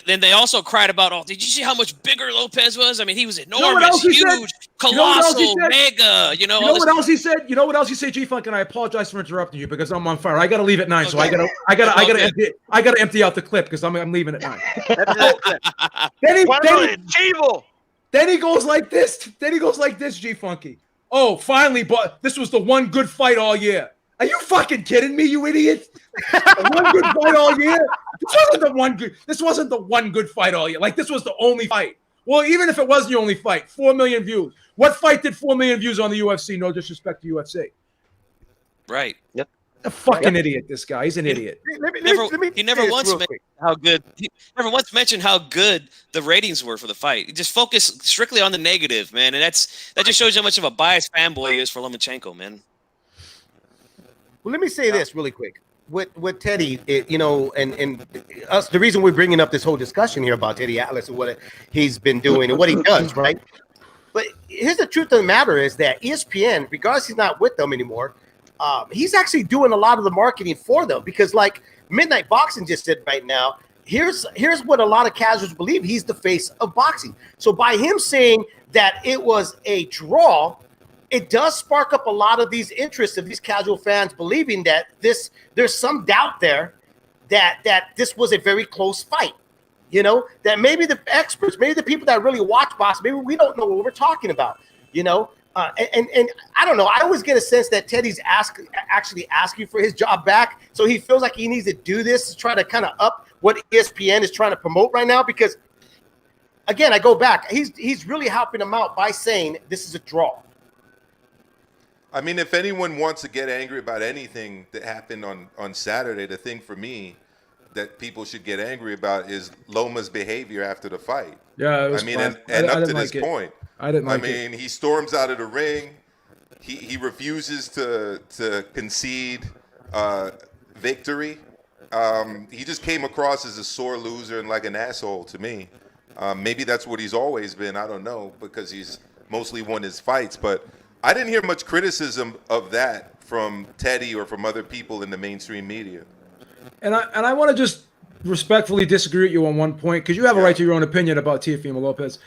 then they also cried about, oh, did you see how much bigger Lopez was? I mean, he was enormous, huge, colossal, mega. You know what else he said? You know what else he said, G-Funk? And I apologize for interrupting you because I'm on fire. I got to leave at 9, so I gotta empty out the clip because I'm leaving at 9. Then he goes like this. G-Funky. Oh, finally, but this was the one good fight all year. Are you fucking kidding me, you idiot? One good fight all year? This wasn't the one good fight all year. Like, this was the only fight. Well, even if it was the only fight, 4 million views. What fight did 4 million views on the UFC? No disrespect to UFC. Right. Yep. A fucking idiot, this guy. He's an idiot. He never once mentioned how good the ratings were for the fight. He just focused strictly on the negative, man. And that just shows you how much of a biased fanboy he is for Lomachenko, man. Well, let me say this really quick. With Teddy, and us, the reason we're bringing up this whole discussion here about Teddy Atlas and what he's been doing and what he does, right? But here's the truth of the matter is that ESPN, regardless he's not with them anymore, he's actually doing a lot of the marketing for them because, like Midnight Boxing just said right now, here's what a lot of casuals believe. He's the face of boxing. So by him saying that it was a draw, it does spark up a lot of these interests of these casual fans believing that there's some doubt there that this was a very close fight. You know, that maybe the experts, maybe the people that really watch boxing, maybe we don't know what we're talking about, you know. And I don't know. I always get a sense that Teddy's actually asking for his job back. So he feels like he needs to do this to try to kind of up what ESPN is trying to promote right now. Because, again, I go back. He's really helping him out by saying this is a draw. I mean, if anyone wants to get angry about anything that happened on Saturday, the thing for me that people should get angry about is Loma's behavior after the fight. Yeah, it was and up to this point, I mean, he storms out of the ring. He refuses to concede victory. He just came across as a sore loser and like an asshole to me. Maybe that's what he's always been. I don't know, because he's mostly won his fights, but I didn't hear much criticism of that from Teddy or from other people in the mainstream media. And I want to just respectfully disagree with you on one point, because you have a right to your own opinion about Teofimo Lopez.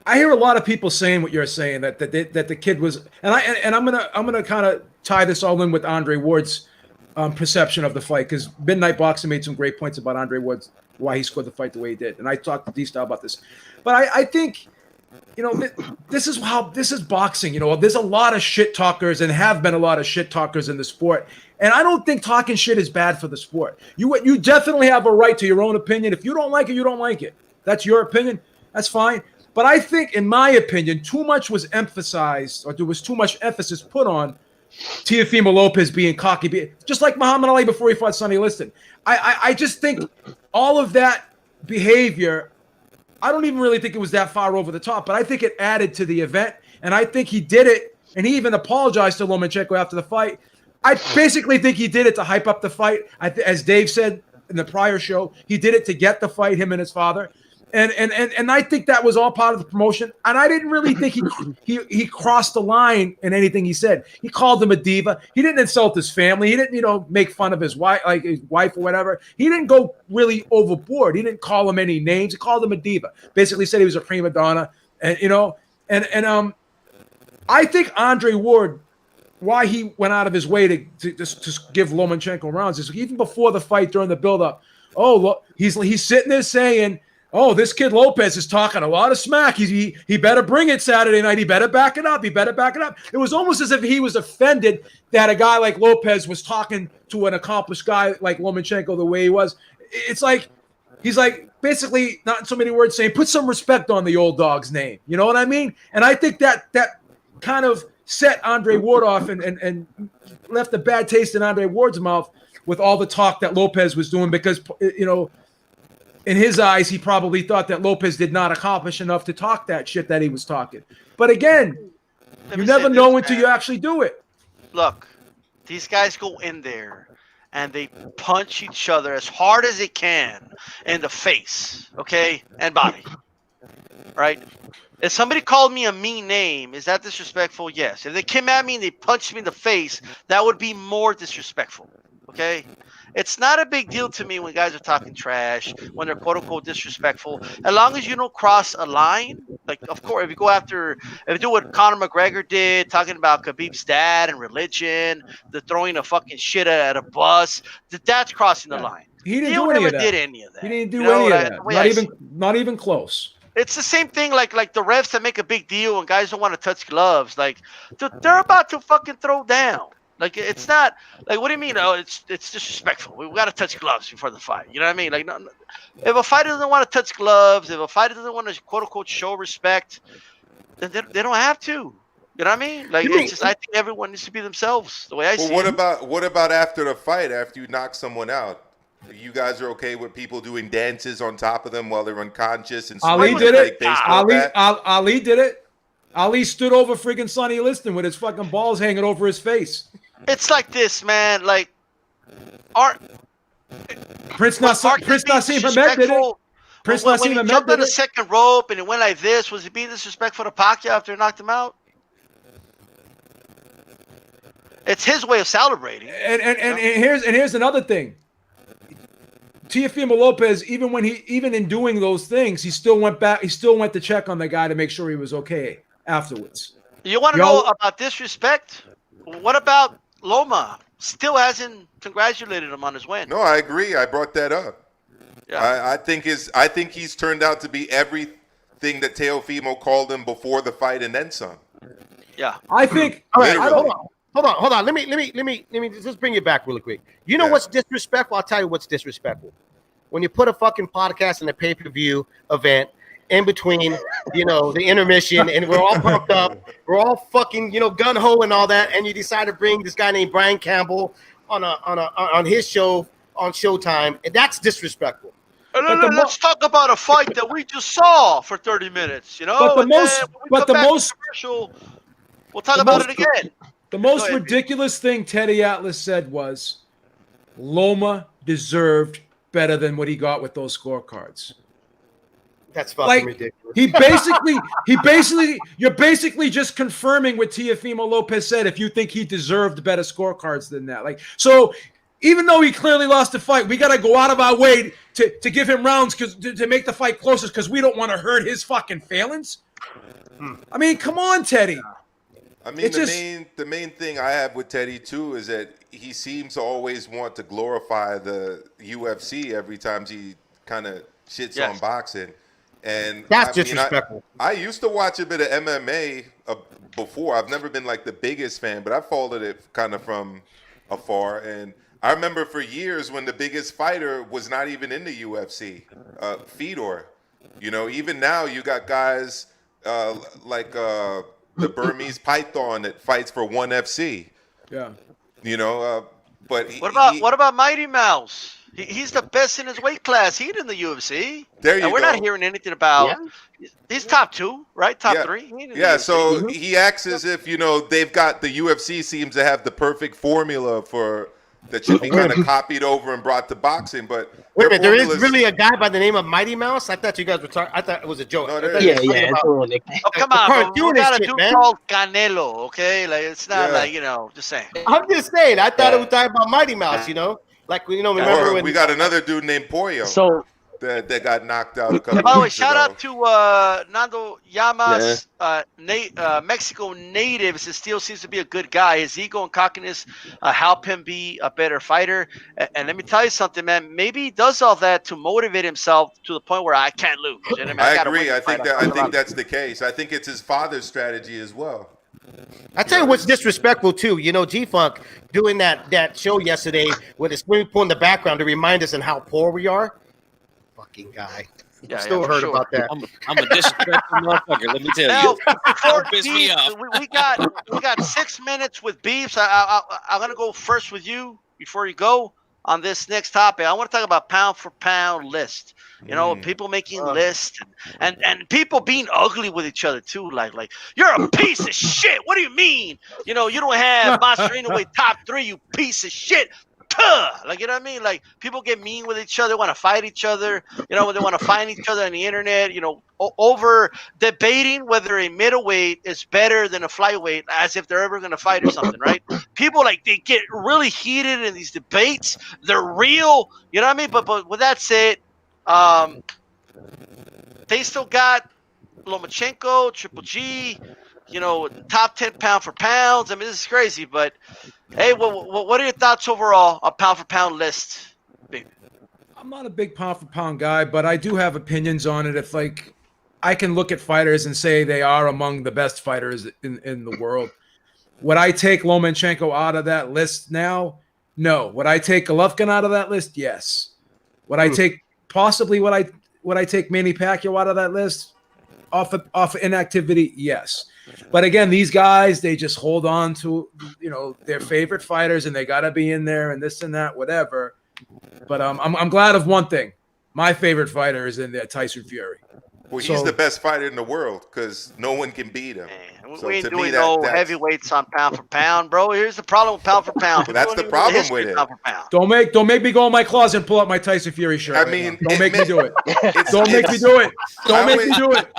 I hear a lot of people saying what you're saying, that the kid was, and I'm gonna kind of tie this all in with Andre Ward's perception of the fight, because Midnight Boxing made some great points about Andre Ward's, why he scored the fight the way he did, and I talked to D-Style about this. But I think, you know, this is boxing. You know, there's a lot of shit talkers and have been a lot of shit talkers in the sport. And I don't think talking shit is bad for the sport. You definitely have a right to your own opinion. If you don't like it, you don't like it. That's your opinion. That's fine. But I think, in my opinion, too much was emphasized, or there was too much emphasis put on Teofimo Lopez being cocky, just like Muhammad Ali before he fought Sonny Liston. I just think all of that behavior, I don't even really think it was that far over the top, but I think it added to the event, and I think he did it, and he even apologized to Lomachenko after the fight. I basically think he did it to hype up the fight. As Dave said in the prior show, he did it to get the fight, him and his father. And I think that was all part of the promotion. And I didn't really think he crossed the line in anything he said. He called him a diva. He didn't insult his family. He didn't, make fun of his wife, or whatever. He didn't go really overboard. He didn't call him any names. He called him a diva. Basically said he was a prima donna. And I think Andre Ward, why he went out of his way to give Lomachenko rounds is even before the fight, during the buildup. Oh, look, he's sitting there saying oh, this kid Lopez is talking a lot of smack. He better bring it Saturday night. He better back it up. He better back it up. It was almost as if he was offended that a guy like Lopez was talking to an accomplished guy like Lomachenko the way he was. It's like he's like basically, not in so many words, saying put some respect on the old dog's name. You know what I mean? And I think that kind of set Andre Ward off and left a bad taste in Andre Ward's mouth with all the talk that Lopez was doing, because, you know, in his eyes, he probably thought that Lopez did not accomplish enough to talk that shit that he was talking. But again, you never know until you actually do it. Look, these guys go in there and they punch each other as hard as they can in the face, okay, and body, right? If somebody called me a mean name, is that disrespectful? Yes. If they came at me and they punched me in the face, that would be more disrespectful, okay? It's not a big deal to me when guys are talking trash, when they're quote-unquote disrespectful, as long as you don't cross a line. Like, of course, if you do what Conor McGregor did, talking about Khabib's dad and religion, the throwing a fucking shit at a bus, that's crossing the line. He didn't do any of that. Did any of that. He didn't do any of that. Not even close. It's the same thing like the refs that make a big deal and guys don't want to touch gloves. Like, they're about to fucking throw down. Like, it's not like, what do you mean? Oh, it's disrespectful. We've got to touch gloves before the fight. You know what I mean? Like, no, if a fighter doesn't want to touch gloves, if a fighter doesn't want to quote unquote show respect, then they don't have to. You know what I mean? Like, it's just, I think everyone needs to be themselves. The way I see it. What about after the fight? After you knock someone out, you guys are okay with people doing dances on top of them while they're unconscious and Ali did it. Like Ali did it. Ali stood over friggin' Sonny Liston with his fucking balls hanging over his face. It's like this, man. Like, Prince Nassim Hamed did it. Prince Nassim Hamed jumped on did the it. second rope and it went like this. Was he being disrespectful to Pacquiao after he knocked him out? It's his way of celebrating. And here's another thing. Teofimo Lopez, even in doing those things, he still went back. He still went to check on the guy to make sure he was okay afterwards. You want to know about disrespect? What about Loma? Still hasn't congratulated him on his win. No, I agree. I brought that up. Yeah. I think he's turned out to be everything that Teofimo called him before the fight and then some. Yeah. I think. All right. Hold on. Let me just bring it back really quick. You know what's disrespectful? I'll tell you what's disrespectful. When you put a fucking podcast and a pay-per-view event in between, the intermission, and we're all pumped up, we're all fucking, gun-ho and all that, and you decide to bring this guy named Brian Campbell on his show on Showtime, and that's disrespectful. Let's talk about a fight that we just saw for 30 minutes, But we'll talk about it again. The most ridiculous thing Teddy Atlas said was Loma deserved better than what he got with those scorecards. That's fucking ridiculous. You're basically just confirming what Teofimo Lopez said if you think he deserved better scorecards than that. Like, so even though he clearly lost the fight, we got to go out of our way to give him rounds to make the fight closer because we don't want to hurt his fucking feelings. I mean, come on, Teddy. I mean, the main thing I have with Teddy too is that he seems to always want to glorify the UFC every time he kind of shits on boxing, and that's disrespectful. I used to watch a bit of MMA before. I've never been like the biggest fan, but I followed it kind of from afar. And I remember for years when the biggest fighter was not even in the UFC, Fedor. Even now you got guys like. The Burmese Python that fights for ONE FC. Yeah. But what about Mighty Mouse? He's the best in his weight class. He's in the UFC. We're not hearing anything about. Yeah. He's top 2, right? Top 3. Yeah. So he acts as if they've got the UFC seems to have the perfect formula for that should be kind of copied over and brought to boxing, but wait a minute, there is really a guy by the name of Mighty Mouse? I thought you guys were talking. I thought it was a joke. No, it's a nickname. Oh, come on, bro. We got a dude called Canelo, okay? Like, it's not like, just saying. I'm just saying. I thought it was talking about Mighty Mouse, like, remember when we got another dude named Pollo. So that got knocked out a couple By the way, weeks shout ago. out to Nando Llamas, Mexico native. Still seems to be a good guy. His ego and cockiness help him be a better fighter. And let me tell you something, man. Maybe he does all that to motivate himself to the point where I can't lose. You know what I mean? I gotta win agree. the I think fight. I think that's the case. I think it's his father's strategy as well. I tell you what's disrespectful too. You know, G-Funk doing that show yesterday with his swimming pool in the background to remind us on how poor we are. Fucking guy. Yeah, Still for heard sure. about that. I'm a disrespectful motherfucker. Let me tell Now, you. before Don't piss me Beefs, off. we got 6 minutes with Beefs. I'm gonna go first with you before you go on this next topic. I want to talk about pound for pound list. You know, people making lists and people being ugly with each other too. Like you're a piece of shit. What do you mean? You know, you don't have Mascherino way top 3. You piece of shit. Like, you know what I mean? Like, people get mean with each other, want to fight each other, you know, they want to find each other on the internet, you know, over debating whether a middleweight is better than a flyweight, as if they're ever going to fight or something, right? People, like, they get really heated in these debates. They're real, you know what I mean? But with that said, they still got Lomachenko, Triple G, you know, top 10 pound for pounds. I mean, this is crazy, but hey, what are your thoughts overall on pound for pound list? I'm not a big pound for pound guy, but I do have opinions on it. If like I can look at fighters and say they are among the best fighters in the world. Would I take Lomachenko out of that list now? No. Would I take Golovkin out of that list? Yes. Would I take possibly would I take Manny Pacquiao out of that list? Off of inactivity? Yes. But again, these guys, they just hold on to, you know, their favorite fighters and they got to be in there and this and that, whatever. But I'm glad of one thing. My favorite fighter is in there, Tyson Fury. Well, he's the best fighter in the world because no one can beat him. Man, So we ain't to doing me, no that's heavyweights on pound for pound, bro. Here's the problem with pound for pound. Well, that's We the don't even know problem with history of it. Pound for pound. Don't make me go in my closet and pull out my Tyson Fury shirt. I right mean, now. Don't make me do it. It's- Don't make me it's- do it. I Don't make me always- do it.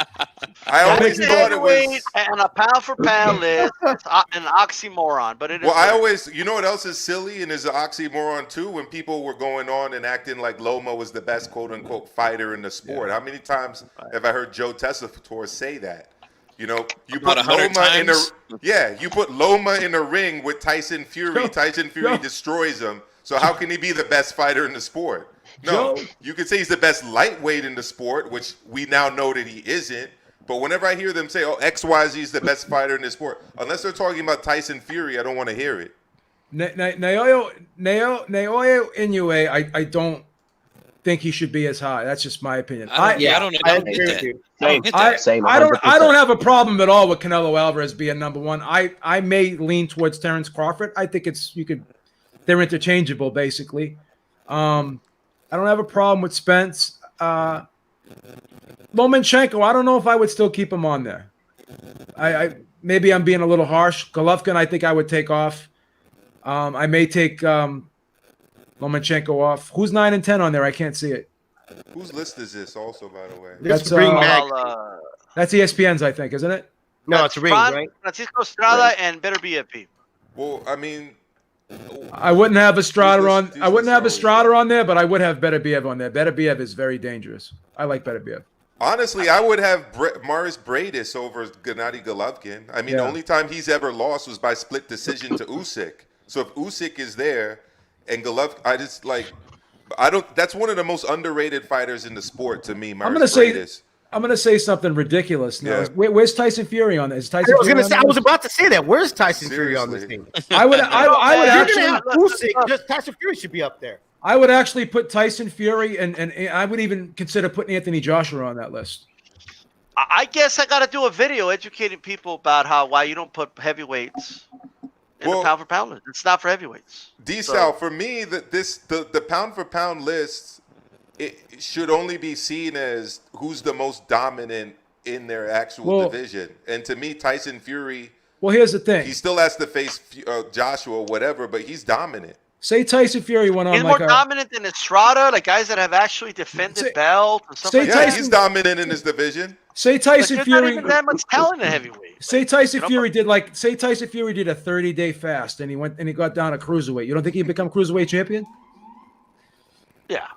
I always It's a thought it heavyweight was. and a pound for pound list. It's an oxymoron, but it is. Well, I what it is. always, you know what else is silly and is an oxymoron too? When people were going on and acting like Loma was the best quote unquote fighter in the sport. How many times have I heard Joe Tessitore say that? You know, you put 100 Loma in a times? you put Loma in a ring with Tyson Fury. Tyson Fury destroys him. So how can he be the best fighter in the sport? No, Joe- you could say he's the best lightweight in the sport, which we now know that he isn't. But whenever I hear them say, "Oh, XYZ is the best fighter in the sport," unless they're talking about Tyson Fury, I don't want to hear it. Naoya Inoue, I don't think he should be as high. That's just my opinion. I don't I get agree with that. you. I don't get that. Same. I 100%. don't have a problem at all with Canelo Alvarez being number one. I may lean towards Terrence Crawford. I think they're interchangeable basically. I don't have a problem with Spence. Lomachenko, I don't know if I would still keep him on there. I maybe I'm being a little harsh. Golovkin, I think I would take off. I may take Lomachenko off. Who's 9 and 10 on there? I can't see it. Whose list is this? Also, by the way, This That's, Ring uh, Mag. Well, That's ESPN's, I think, isn't it? No, it's Ring, right? Francisco Estrada and Better BFP. well, I mean, I wouldn't have Estrada These on. lists- I wouldn't these have lists are Estrada always on there, but I would have Better Biev on there. Better Biev is very dangerous. I like Better Biev. honestly, I would have Morris Bradis over Gennady Golovkin. I mean, the Yeah. only time he's ever lost was by split decision to Usyk. So if Usyk is there and Golovkin, I just like, I don't. That's one of the most underrated fighters in the sport to me. Morris Bradis. I'm gonna say something ridiculous now. Yeah. Where's Tyson Fury on this? Is Tyson I was Fury gonna on say. I this? was about to say that. Where's Tyson Fury on this Seriously. thing? I would actually. You're gonna have Usyk. Just Tyson Fury should be up there. I would actually put Tyson Fury and I would even consider putting Anthony Joshua on that list. I guess I got to do a video educating people about why you don't put heavyweights in the pound for pound list. It's not for heavyweights. D-Sal, for me, the pound for pound list, it should only be seen as who's the most dominant in their actual division. And to me, Tyson Fury, Well, here's the thing. he still has to face Joshua or whatever, but he's dominant. Say Tyson Fury went on He's like more dominant than Estrada, like guys that have actually defended belts and stuff say like Yeah, that. Tyson- he's dominant in his division. Say Like, Tyson there's not Fury. even that much talent in heavyweight. Say Tyson You know? Fury did a 30-day fast and he got down to cruiserweight. You don't think he'd become cruiserweight champion? Yeah.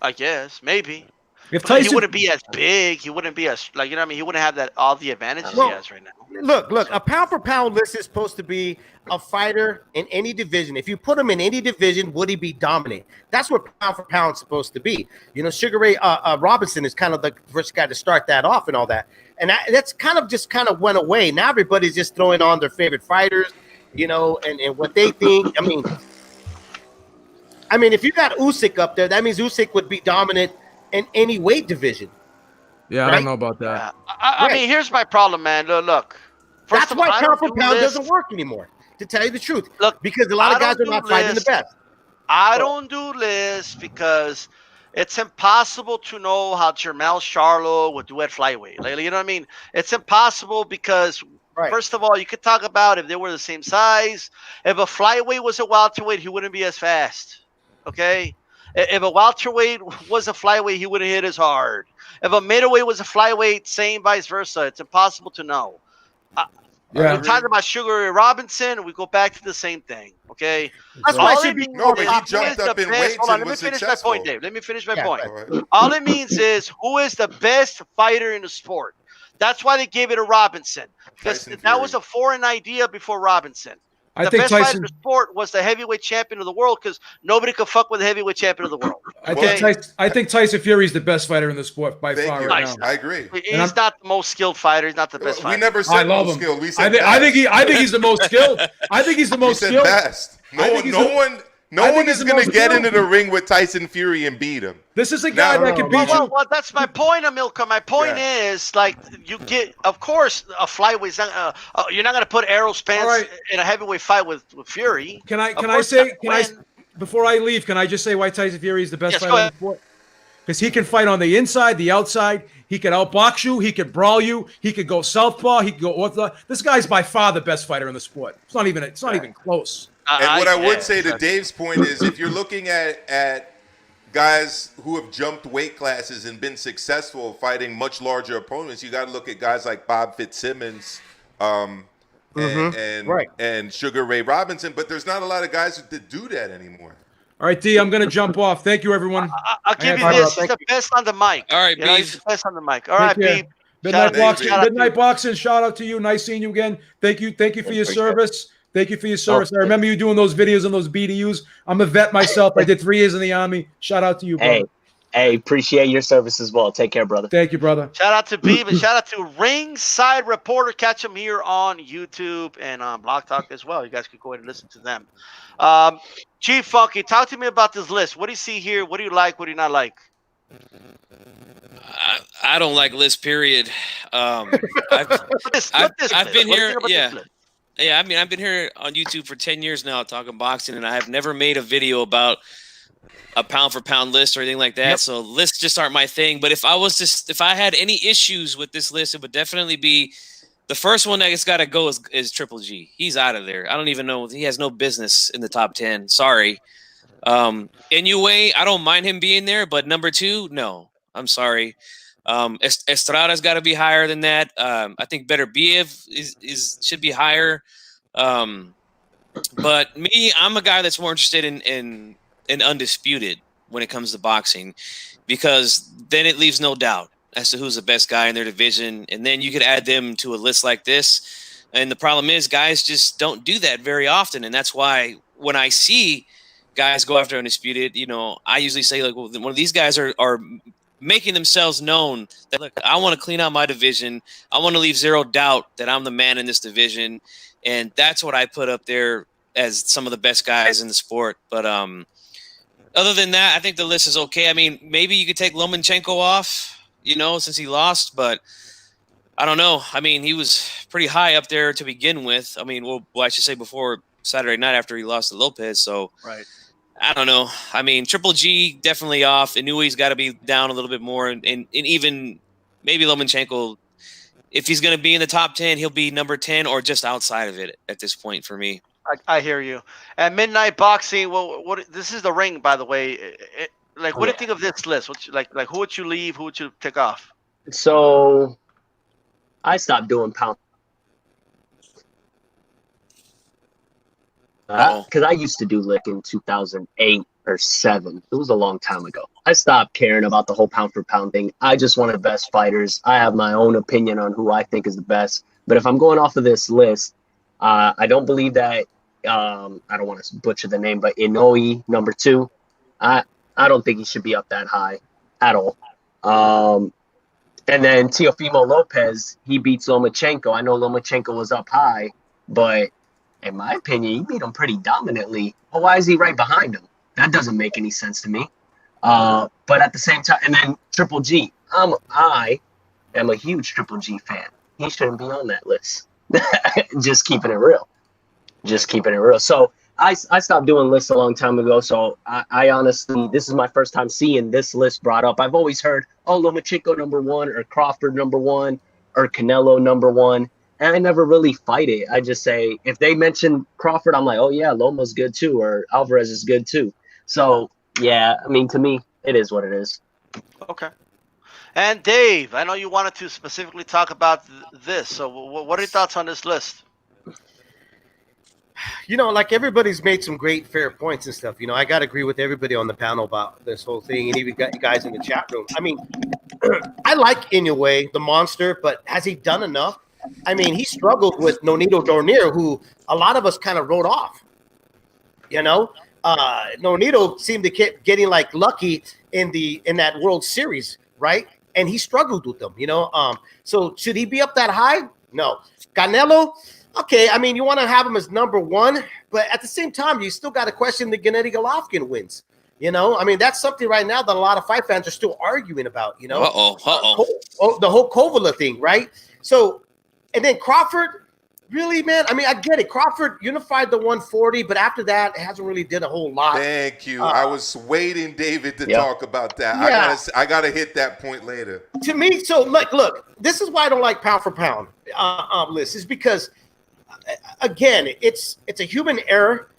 I guess maybe. If But he Tyson, wouldn't be as big. He wouldn't be as like you know what I mean. He wouldn't have that all the advantages he Well, has right now. look, a pound for pound list is supposed to be a fighter in any division. If you put him in any division, would he be dominant? That's what pound for pound is supposed to be. You know, Sugar Ray Robinson is kind of the first guy to start that off and all that. And that's kind of went away. Now everybody's just throwing on their favorite fighters, you know, and what they think. I mean, if you got Usyk up there, that means Usyk would be dominant in any weight division. yeah, I Right? don't know about that. I mean, here's my problem, man. Look. First That's of all, why I pound don't for do pound lists. doesn't work anymore, to tell you the truth. Look, Because a lot I of guys don't are not do fighting the lists. best. I don't do lists because it's impossible to know how Jermell Charlo would do at flyweight. Like, you know what I mean? It's impossible because, Right. first of all, you could talk about if they were the same size. If a flyweight was a welterweight, he wouldn't be as fast. Okay? If a welterweight was a flyweight, he wouldn't hit as hard. If a middleweight was a flyweight, same vice versa. It's impossible to know. Yeah. We're talking about Sugar Ray Robinson. We go back to the same thing. Okay? That's why All it should it be means No, but he is jumped who is up the in best- weights Hold on, and let me was finish successful. my point, Dave. Let me finish my Yeah, point. All right. All it means is who is the best fighter in the sport. That's why they gave it to Robinson. Because Tyson that was Fury. a foreign idea before Robinson. I The think best fighter in Tyson. the sport was the heavyweight champion of the world because nobody could fuck with the heavyweight champion of the world. I think Tyson Fury is the best fighter in the sport by Thank far you. right Nice. now. I agree. He's not the most skilled fighter. He's not the best We fighter. never I said love most him. skilled. We I said think, best. I think he's the most skilled. I think he's the We most said skilled. best. I think he's the- No I one think he's is the going to most get skilled. into the ring with Tyson Fury and beat him. This is a guy No, that can beat you. Well, that's my point, Amilcar. My point is, like, you get, of course, a flyweight. You're not going to put Errol Spence All right. in a heavyweight fight with Fury. Can I Of course not win. before I leave, can I just say why Tyson Fury is the best Yes, go fighter in ahead. the sport? Because he can fight on the inside, the outside. He can outbox you. He could brawl you. He could go southpaw. He could go orthodox. This guy's by far the best fighter in the sport. It's not even close. And what I would guess. say to Dave's point is, if you're looking at guys who have jumped weight classes and been successful fighting much larger opponents, you got to look at guys like Bob Fitzsimmons and Sugar Ray Robinson. But there's not a lot of guys that do that anymore. All right, D, I'm going to jump off. Thank you, everyone. I'll give you have- this. He's the best on the mic. All right, You know, he's Beef. the best on the mic. All right, Take care. Beef. Midnight out- Boxing. shout out Midnight Boxing. Shout out to you. Nice seeing you again. Thank you for your service. Thank you for your service. I remember you doing those videos on those BDUs. I'm a vet myself. I did 3 years in the Army. Shout out to you, brother. Hey, appreciate your service as well. Take care, brother. Thank you, brother. Shout out to Beef and shout out to Ringside Reporter. Catch him here on YouTube and on Blog Talk as well. You guys can go ahead and listen to them. Chief Funky, talk to me about this list. What do you see here? What do you like? What do you not like? I don't like lists, period. I've been here. Yeah, I mean, I've been here on YouTube for 10 years now talking boxing, and I have never made a video about a pound for pound list or anything like that. So lists just aren't my thing. But if I had any issues with this list, it would definitely be the first one that's got to go is Triple G. He's out of there. I don't even know. He has no business in the top 10. Sorry. Inoue, I don't mind him being there, but number 2, no. I'm sorry. Estrada's got to be higher than that. I think Beterbiev should be higher. But me, I'm a guy that's more interested in undisputed when it comes to boxing, because then it leaves no doubt as to who's the best guy in their division, and then you could add them to a list like this. And the problem is, guys just don't do that very often, and that's why when I see guys go after undisputed, I usually say, like, well, one of these guys are making themselves known that, look, I want to clean out my division. I want to leave zero doubt that I'm the man in this division. And that's what I put up there as some of the best guys in the sport. But other than that, I think the list is okay. I mean, maybe you could take Lomachenko off, since he lost, but I don't know. I mean, he was pretty high up there to begin with. I mean, well, I should say before Saturday night after he lost to Lopez. So Right. I don't know. I mean, Triple G definitely off. Inouye's got to be down a little bit more, and even maybe Lomachenko, if he's going to be in the top 10, he'll be number 10 or just outside of it at this point for me. I hear you. And Midnight Boxing. Well, this is the ring, by the way. What do you think of this list? Who would you leave? Who would you take off? So I stopped doing pound. Because I used to do lick in 2008, or 7. It was a long time ago. I stopped caring about the whole pound for pound thing. I just wanted best fighters. I have my own opinion on who I think is the best. But if I'm going off of this list, I don't believe that. I don't want to butcher the name, but Inoue number 2. I don't think he should be up that high at all. And then Teofimo Lopez, he beats Lomachenko. I know Lomachenko was up high, but in my opinion, he beat him pretty dominantly. Well, why is he right behind him? That doesn't make any sense to me. But at the same time, and then Triple G, I am a huge Triple G fan. He shouldn't be on that list. Just keeping it real. Just keeping it real. So I stopped doing lists a long time ago. So I honestly, this is my first time seeing this list brought up. I've always heard, oh, Lomachenko number 1 or Crawford number 1 or Canelo number 1. And I never really fight it. I just say, if they mention Crawford, I'm like, oh, yeah, Loma's good too, or Alvarez is good too. So, yeah, I mean, to me, it is what it is. Okay. And Dave, I know you wanted to specifically talk about this. So what are your thoughts on this list? You know, like everybody's made some great fair points and stuff. You know, I got to agree with everybody on the panel about this whole thing, and even got you guys in the chat room. I mean, I like Inoue, the monster, but has he done enough? I mean, he struggled with Nonito Dornier, who a lot of us kind of wrote off. You know, Nonito seemed to keep getting like lucky in that World Series, right? And he struggled with them. You know, so should he be up that high? No. Canelo. Okay, I mean, you want to have him as number 1, but at the same time, you still got to question the Gennady Golovkin wins. You know, I mean, that's something right now that a lot of fight fans are still arguing about, you know. The whole Kovala thing, right? So, and then Crawford, really, man, I mean, I get it. Crawford unified the 140, but after that, it hasn't really did a whole lot. Thank you. I was waiting, David, to talk about that. Yeah. I gotta hit that point later. To me, so look, this is why I don't like pound for pound lists, is because again, it's a human error.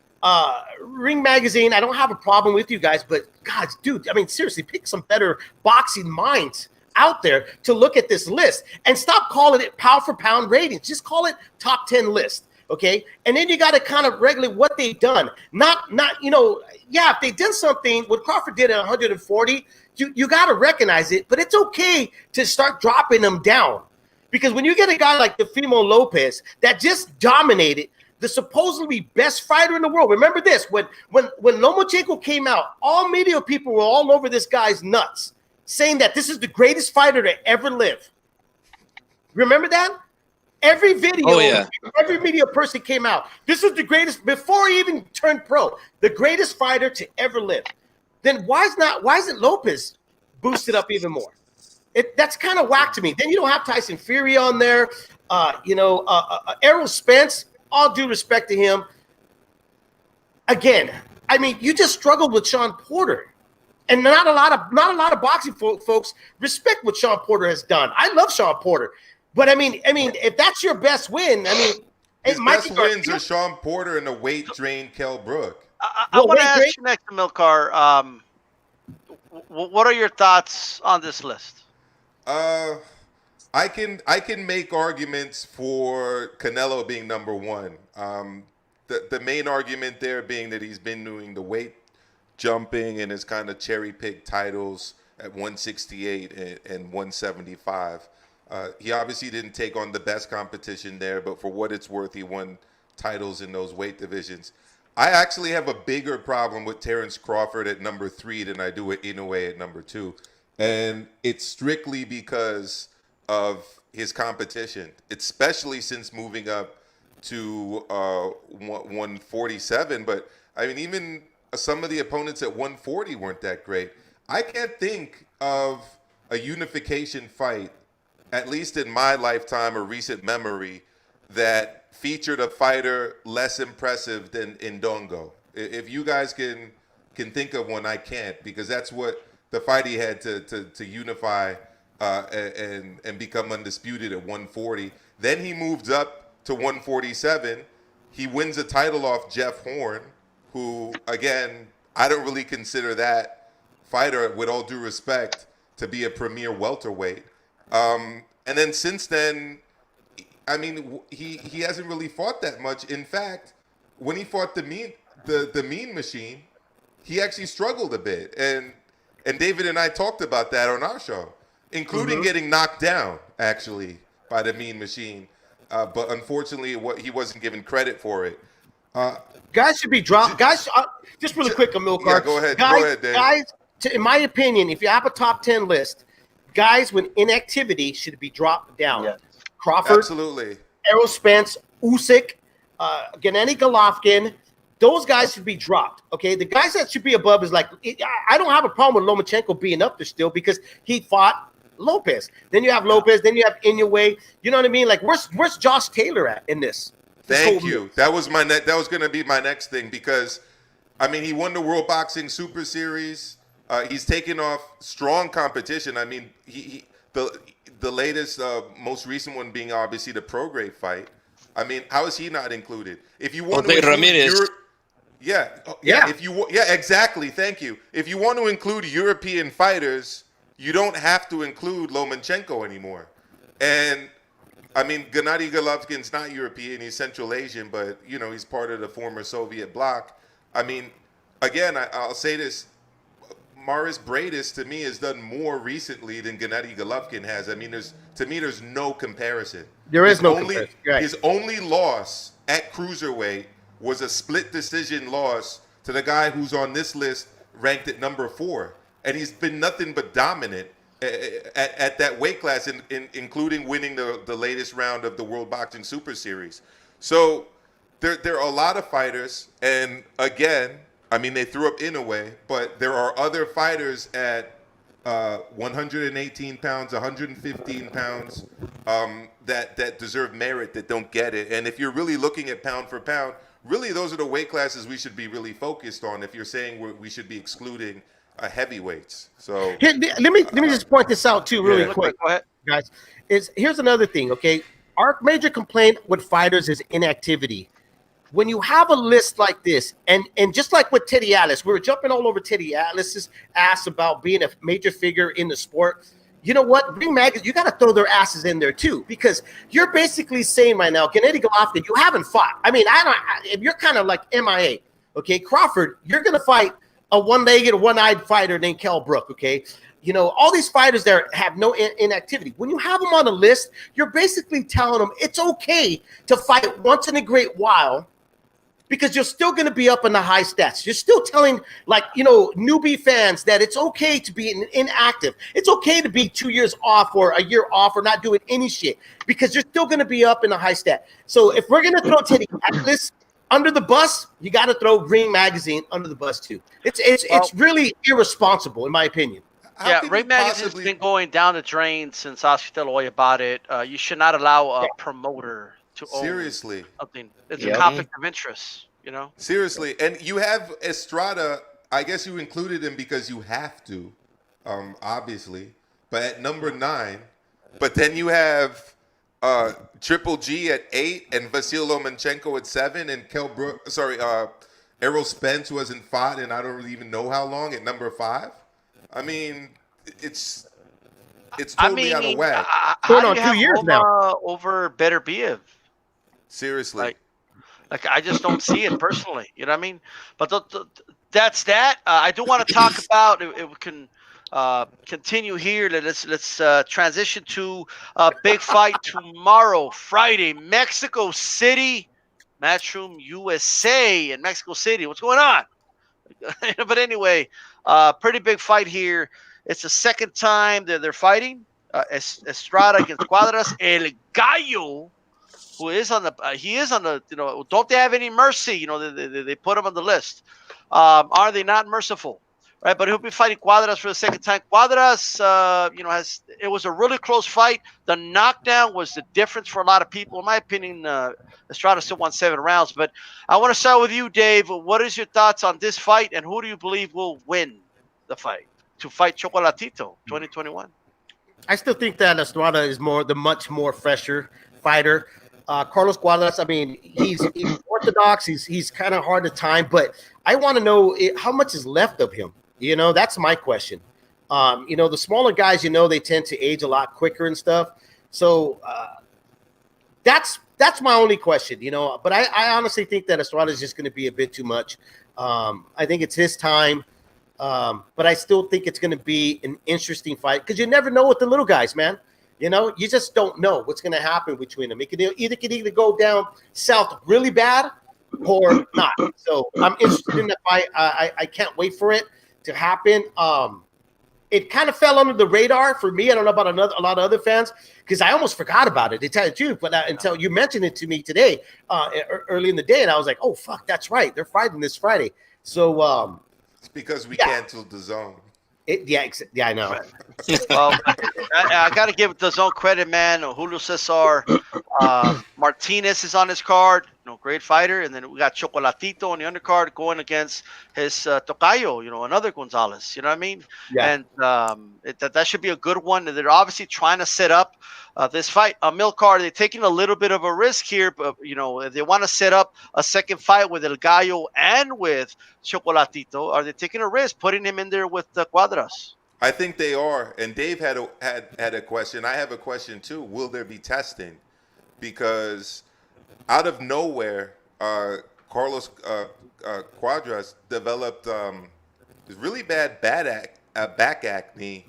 Ring Magazine, I don't have a problem with you guys, but God, dude, I mean, seriously, pick some better boxing minds out there to look at this list and stop calling it pound for pound ratings. Just call it top 10 list, okay? And then you got to kind of regulate what they've done. Not you know, yeah, if they did something, what Crawford did at 140, you got to recognize it, but it's okay to start dropping them down. Because when you get a guy like Teofimo Lopez that just dominated the supposedly best fighter in the world. Remember this, when Lomachenko came out, all media people were all over this guy's nuts, saying that this is the greatest fighter to ever live. Remember that? Every video, every media person came out. This is the greatest, before he even turned pro, the greatest fighter to ever live. Then why isn't Lopez boosted up even more? That's kind of whack to me. Then you don't have Tyson Fury on there. Errol Spence, all due respect to him. Again, I mean, you just struggled with Sean Porter. And not a lot of boxing folks respect what Sean Porter has done. I love Sean Porter. But I mean, if that's your best win, I mean, his best wins are Sean Porter and the weight drained Kell Brook. I want to ask you next, Milcar, what are your thoughts on this list? I can make arguments for Canelo being number 1. The main argument there being that he's been doing the weight jumping and has kind of cherry-picked titles at 168 and 175. He obviously didn't take on the best competition there, but for what it's worth, he won titles in those weight divisions. I actually have a bigger problem with Terrence Crawford at number 3 than I do with Inoue at number 2. And it's strictly because of his competition, especially since moving up to 147. But, I mean, even some of the opponents at 140 weren't that great. I can't think of a unification fight, at least in my lifetime or recent memory, that featured a fighter less impressive than Ndongo. If you guys can think of one, I can't, because that's what the fight he had to unify and become undisputed at 140. Then he moves up to 147. He wins a title off Jeff Horn, who, again, I don't really consider that fighter, with all due respect, to be a premier welterweight. And then since then, I mean, he hasn't really fought that much. In fact, when he fought the Mean Machine, he actually struggled a bit, and David and I talked about that on our show, including getting knocked down actually by the Mean Machine, but unfortunately, he wasn't given credit for it. Guys should be dropped. Guys, just really quick, Amilcar. Yeah, go ahead. Guys, Go ahead, Dave. Guys, in my opinion, if you have a top 10 list, guys with inactivity should be dropped down. Yeah. Crawford, Absolutely. Errol Spence, Usyk, Gennady Golovkin, those guys should be dropped. Okay, the guys that should be above is like, I don't have a problem with Lomachenko being up there still because he fought Lopez. Then you have Lopez. Then you have Inoue. You know what I mean? Like, where's Josh Taylor at in this? Thank you. That was that was going to be my next thing because, I mean, he won the World Boxing Super Series. He's taken off strong competition. I mean, the latest, most recent one being obviously the Prograis fight. I mean, how is he not included? If you want to Ramirez. Exactly. Thank you. If you want to include European fighters, you don't have to include Lomachenko anymore. And I mean, Gennady Golovkin's not European; he's Central Asian, but you know he's part of the former Soviet bloc. I mean, again, I'll say this: Maurice Bradis to me has done more recently than Gennady Golovkin has. I mean, there's no comparison. There is no comparison. Right. His only loss at cruiserweight was a split decision loss to the guy who's on this list ranked at number 4, and he's been nothing but dominant at that weight class, including winning the latest round of the World Boxing Super Series. So there are a lot of fighters, and again, I mean, they threw up Inoue, but there are other fighters at 118 pounds, 115 pounds that deserve merit that don't get it. And if you're really looking at pound for pound, really those are the weight classes we should be really focused on if you're saying we should be excluding heavyweights. So here, let me just point this out too, really quick, guys. Here's another thing. Okay, our major complaint with fighters is inactivity. When you have a list like this, and just like with Teddy Atlas, we were jumping all over Teddy Atlas's ass about being a major figure in the sport. You know what? Ring Magazine, you got to throw their asses in there too, because you're basically saying right now, Gennady Golovkin, you haven't fought. I mean, you're kind of like MIA. Okay, Crawford, you're gonna fight a one-legged, one-eyed fighter named Kell Brook. Okay. You know, all these fighters there have no inactivity. When you have them on a list, you're basically telling them it's okay to fight once in a great while, because you're still going to be up in the high stats. You're still telling, like, you know, newbie fans that it's okay to be inactive. It's okay to be 2 years off or a year off or not doing any shit, because you're still going to be up in the high stat. So if we're going to throw Teddy Atlas under the bus, you got to throw Ring Magazine under the bus too. It's really irresponsible, in my opinion. Ring Magazine's been going down the drain since Oscar De La Hoya bought it. You should not allow a promoter to own something. It's a conflict of interest, you know? Seriously. And you have Estrada, I guess you included him because you have to, obviously, but at number 9. But then you have Triple G at 8 and Vasyl Lomachenko at 7 and Errol Spence, who hasn't fought and I don't really even know how long, at number 5. I mean, it's totally out of whack. How do you have 2 years now over Beterbiev? Seriously. Like I just don't see it personally. You know what I mean? But that's that. I do want to talk about if we can continue here. Let's transition to a big fight tomorrow, Friday, Mexico City, Matchroom USA in Mexico City. What's going on? But anyway, pretty big fight here. It's the second time that they're fighting. Estrada against Cuadras. El Gallo, who is on the, you know, don't they have any mercy? You know, they put him on the list. Are they not merciful? Right, but he'll be fighting Cuadras for the second time. Cuadras, you know, it was a really close fight. The knockdown was the difference for a lot of people. In my opinion, Estrada still won 7 rounds. But I want to start with you, Dave. What is your thoughts on this fight, and who do you believe will win the fight to fight Chocolatito 2021? I still think that Estrada is the much more fresher fighter. Carlos Cuadras, I mean, he's orthodox. He's kind of hard to time, but I want to know how much is left of him. You know, that's my question. You know, the smaller guys, you know, they tend to age a lot quicker and stuff. So that's my only question, you know. But I honestly think that Estrada is just going to be a bit too much. I think it's his time. But I still think it's going to be an interesting fight because you never know with the little guys, man. You know, you just don't know what's going to happen between them. It could either go down south really bad or not. So I'm interested in the fight. I can't wait for it to happen. It kind of fell under the radar for me. I don't know about a lot of other fans because I almost forgot about it, to tell you the truth. But until you mentioned it to me today, early in the day, and I was like, oh, fuck, that's right. They're fighting this Friday. So it's because we canceled the zone. I know. Well, I got to give the zone credit, man. Julio Cesar Martinez is on his card. Great fighter. And then we got Chocolatito on the undercard going against his tocayo, another Gonzalez. You know what I mean? Yeah. And that should be a good one. And they're obviously trying to set up this fight. Milcar, they're taking a little bit of a risk here, but, if they want to set up a second fight with El Gallo and with Chocolatito, are they taking a risk putting him in there with the Cuadras? I think they are. And Dave had a question. I have a question too. Will there be testing? Because out of nowhere, Carlos Cuadras developed really bad back acne,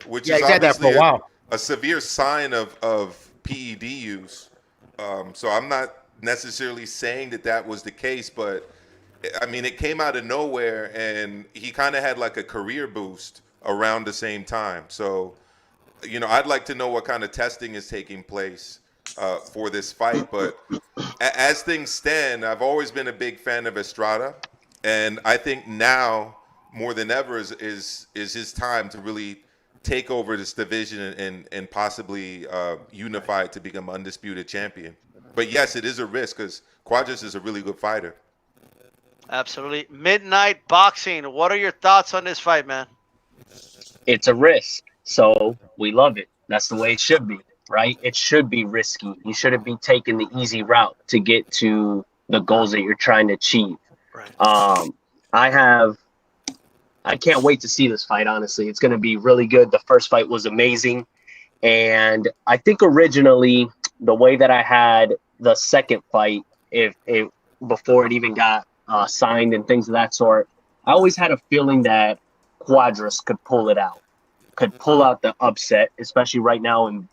which is obviously a severe sign of PED use. So I'm not necessarily saying that was the case, but I mean, it came out of nowhere, and he kind of had like a career boost around the same time. So, I'd like to know what kind of testing is taking place for this fight. But as things stand, I've always been a big fan of Estrada, and I think now more than ever is his time to really take over this division and possibly unify it to become undisputed champion. But yes, it is a risk because Cuadras is a really good fighter. Absolutely. Midnight Boxing. What are your thoughts on this fight, man? It's a risk, so we love it. That's the way it should be, right? It should be risky. You shouldn't be taking the easy route to get to the goals that you're trying to achieve. Right. I can't wait to see this fight, honestly. It's going to be really good. The first fight was amazing. And I think originally the way that I had the second fight, before it even got signed and things of that sort, I always had a feeling that Cuadras could pull it out, could pull out the upset, especially right now. And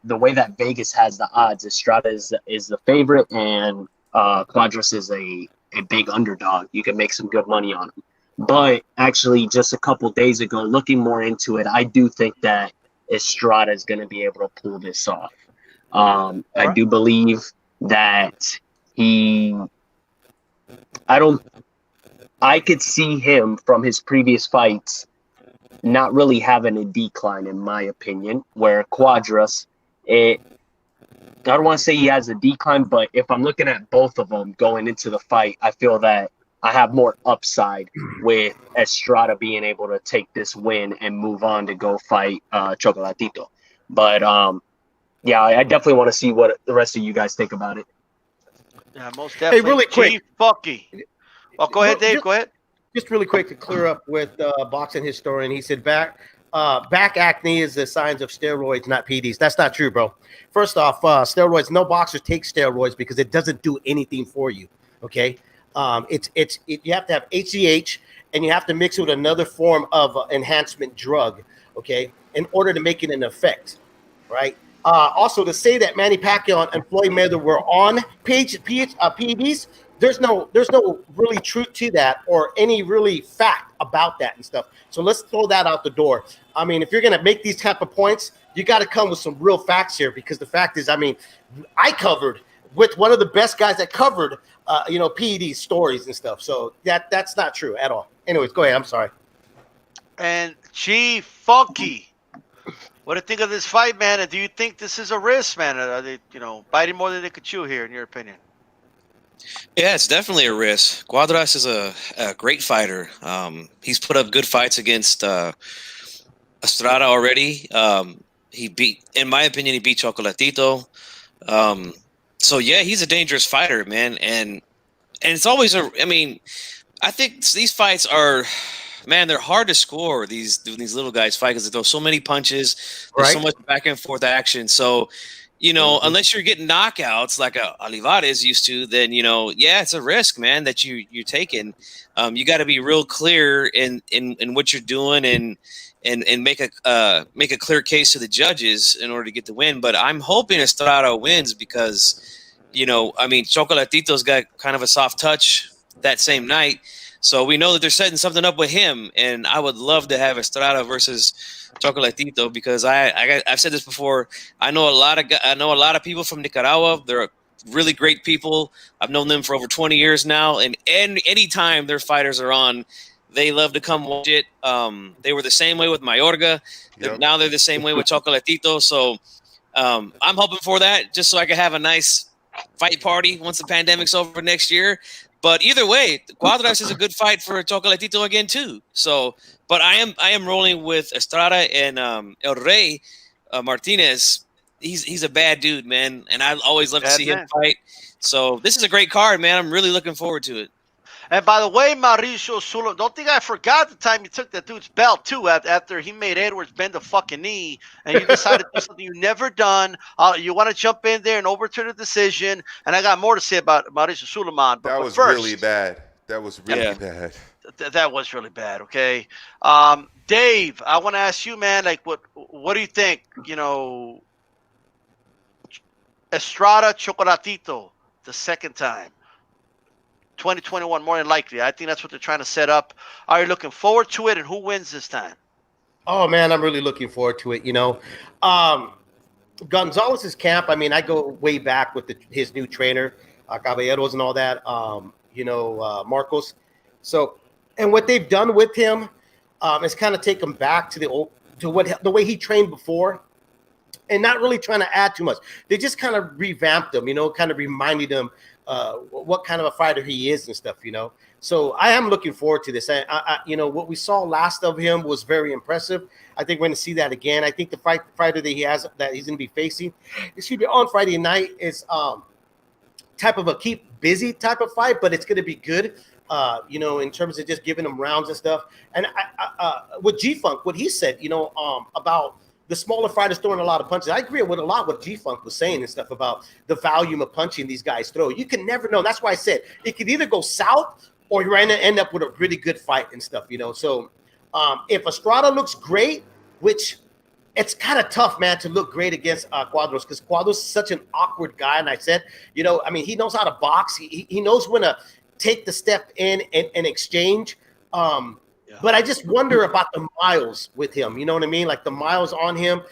the way that Vegas has the odds, Estrada is the favorite, and Cuadras is a big underdog. You can make some good money on him. But actually, just a couple days ago, looking more into it, I do think that Estrada is going to be able to pull this off. I do believe that I could see him from his previous fights not really having a decline, in my opinion, where Cuadras, I don't want to say he has a decline, but if I'm looking at both of them going into the fight, I feel that I have more upside with Estrada being able to take this win and move on to go fight Chocolatito. But yeah, I definitely want to see what the rest of you guys think about it. Yeah, most definitely. Hey, really quick. Fucky. Oh, go ahead, Dave. Go ahead. Just really quick to clear up with boxing historian. He said back acne is the signs of steroids, not PEDs. That's not true, bro. First off, steroids. No boxers take steroids because it doesn't do anything for you. Okay. You have to have HGH and you have to mix it with another form of enhancement drug, okay, in order to make it an effect, right? Also, to say that Manny Pacquiao and Floyd Mayweather were on PEDs, there's no really truth to that or any really fact about that and stuff. So let's throw that out the door. I mean, if you're going to make these type of points, you got to come with some real facts here, because the fact is, I mean, I covered with one of the best guys that covered PED stories and stuff. So that's not true at all. Anyways, go ahead. I'm sorry. And Funky, what do you think of this fight, man? And do you think this is a risk, man? Are they, biting more than they could chew here, in your opinion? Yeah, it's definitely a risk. Cuadras is a great fighter. He's put up good fights against Estrada already. In my opinion, he beat Chocolatito. So yeah, he's a dangerous fighter, man, and it's always I think these fights are, man, they're hard to score. These little guys fight because they throw so many punches. There's so much back and forth action. So unless you're getting knockouts like Olivares used to, then yeah, it's a risk, man, that you're taking. You got to be real clear in what you're doing and make a clear case to the judges in order to get the win. But I'm hoping Estrada wins because Chocolatito's got kind of a soft touch that same night. So we know that they're setting something up with him, and I would love to have Estrada versus Chocolatito because I've said this before. I know a lot of people from Nicaragua. They're really great people. I've known them for over 20 years now, and anytime their fighters are on, they love to come watch it. They were the same way with Mayorga. Yep. Now they're the same way with Chocolatito. So I'm hoping for that just so I can have a nice fight party once the pandemic's over next year. But either way, Cuadras is a good fight for Chocolatito again too. So, but I am rolling with Estrada and El Rey Martinez. He's a bad dude, man, and I always love to see him fight. So this is a great card, man. I'm really looking forward to it. And by the way, Mauricio Sulaiman, don't think I forgot the time you took that dude's belt, too, after he made Edwards bend the fucking knee, and you decided to do something you never done. You want to jump in there and overturn the decision, and I got more to say about Mauricio Sulaiman. But That was first, really bad. That was really bad. That was really bad, okay? Dave, I want to ask you, man, like, what do you think? Estrada Chocolatito, the second time. 2021 more than likely. I think that's what they're trying to set up. Are you looking forward to it, and who wins this time? Oh man, I'm really looking forward to it. Gonzalez's camp. I mean, I go way back with his new trainer, Caballeros and all that. Marcos. So, and what they've done with him is kind of take him back to the way he trained before, and not really trying to add too much. They just kind of revamped him, kind of reminding him what kind of a fighter he is and stuff, So I am looking forward to this. What we saw last of him was very impressive. I think we're going to see that again. I think the fighter that he's going to be facing, on Friday night is type of a keep busy type of fight, but it's going to be good. In terms of just giving him rounds and stuff. And with G-Funk, what he said, about the smaller fighters throwing a lot of punches. I agree with a lot what G-Funk was saying and stuff about the volume of punching these guys throw. You can never know. That's why I said it could either go south or you're going to end up with a really good fight and stuff, So if Estrada looks great, which it's kind of tough, man, to look great against Cuadras because Cuadras is such an awkward guy. And I said, he knows how to box. He knows when to take the step in and exchange. But I just wonder about the miles with him. You know what I mean? Like the miles on him.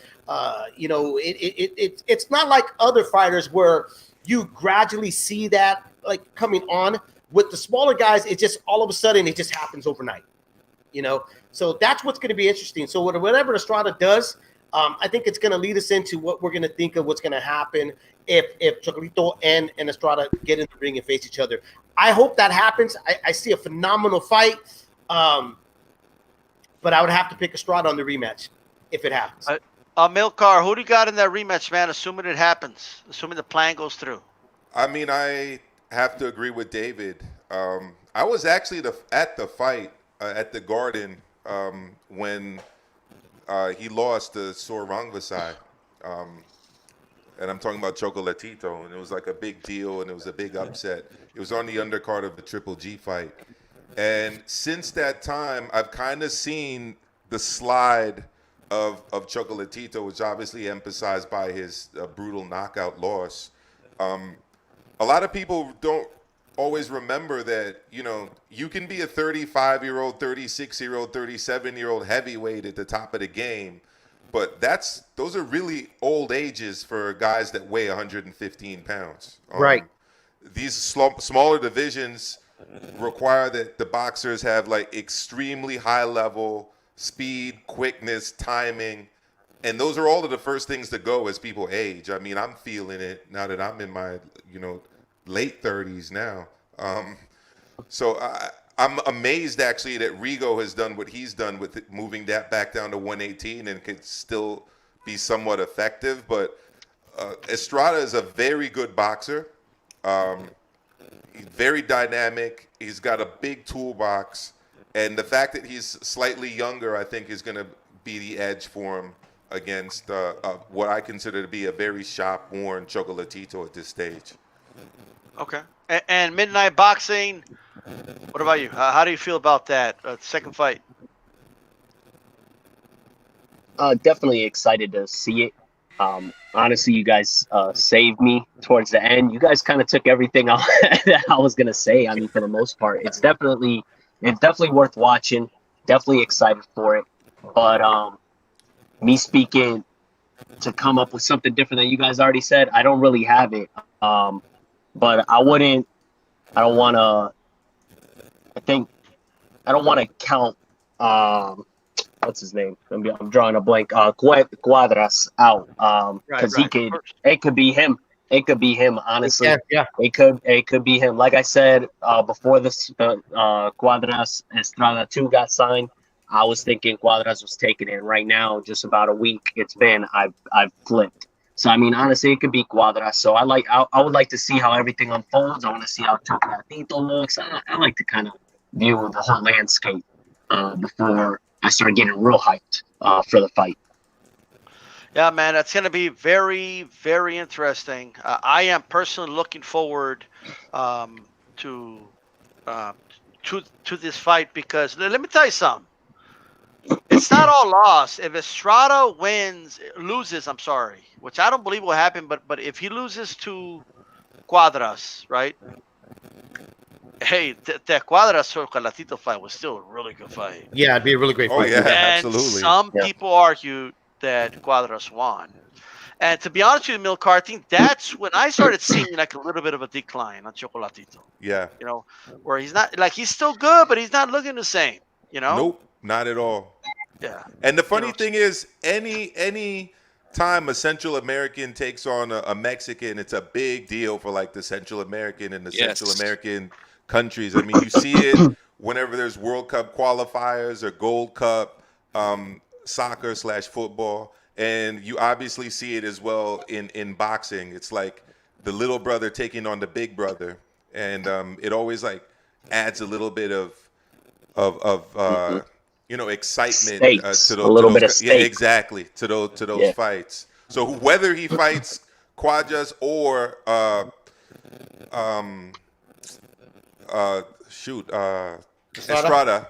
It's not like other fighters where you gradually see that like coming on. With the smaller guys, it just all of a sudden it just happens overnight. So that's what's going to be interesting. So whatever Estrada does, I think it's going to lead us into what we're going to think of what's going to happen if Chocolatito and Estrada get in the ring and face each other. I hope that happens. I see a phenomenal fight. But I would have to pick Estrada on the rematch if it happens. Milcar, who do you got in that rematch, man? Assuming it happens, assuming the plan goes through. I mean, I have to agree with David. I was actually at the fight at the Garden when he lost to Sor Rangvasai. And I'm talking about Chocolatito, and it was like a big deal, and it was a big upset. It was on the undercard of the Triple G fight. And since that time, I've kind of seen the slide of Chocolatito, which obviously emphasized by his brutal knockout loss. A lot of people don't always remember that, you can be a 35-year-old, 36-year-old, 37-year-old heavyweight at the top of the game, but those are really old ages for guys that weigh 115 pounds. Right. These smaller divisions require that the boxers have like extremely high level speed, quickness, timing, and those are all of the first things to go as people age. I mean, I'm feeling it now that I'm in my late 30s now. So I'm amazed actually that Rigo has done what he's done with it, moving that back down to 118 and could still be somewhat effective. But Estrada is a very good boxer. He's very dynamic. He's got a big toolbox. And the fact that he's slightly younger, I think, is going to be the edge for him against what I consider to be a very shop-worn Chocolatito at this stage. Okay. And Midnight Boxing. What about you? How do you feel about that second fight? Definitely excited to see it. Honestly, you guys saved me towards the end. You guys kind of took everything that I was gonna say. I mean, for the most part, it's definitely worth watching. Definitely excited for it. But me speaking to come up with something different than you guys already said, I don't really have it. But I wouldn't. I don't want to. I think I don't want to count. What's his name? I'm drawing a blank. Cuadras out. Because he could. It could be him. It could be him. Honestly, Yeah. It could be him. Like I said before this, Cuadras Estrada 2 got signed. I was thinking Cuadras was taking it. Right now, just about a week it's been. I've flipped. So I mean, honestly, it could be Cuadras. So I would like to see how everything unfolds. I want to see how Chocolatito looks. I like to kind of view the whole landscape before I start getting real hyped for the fight. Yeah, man, that's going to be very, very interesting. I am personally looking forward to this fight because let me tell you something. It's not all lost. If Estrada loses, I'm sorry, which I don't believe will happen, but if he loses to Cuadras, right? Hey, that Cuadras Chocolatito fight was still a really good fight. Yeah, it'd be a really great fight. Yeah, And absolutely. some people argue that Cuadras won. And to be honest with you, Milcar, I think that's when I started seeing like a little bit of a decline on Chocolatito. Yeah. You know, where he's not like he's still good, but he's not looking the same. You know? Nope, not at all. Yeah. And the funny thing is, any time a Central American takes on a Mexican, it's a big deal for like the Central American and the Central American countries. I mean, you see it whenever there's World Cup qualifiers or Gold Cup soccer/football, and you obviously see it as well in boxing. It's like the little brother taking on the big brother, and it always like adds a little bit of excitement to those bit of stake. Yeah, exactly, to those fights. So whether he fights Cuadras or Estrada.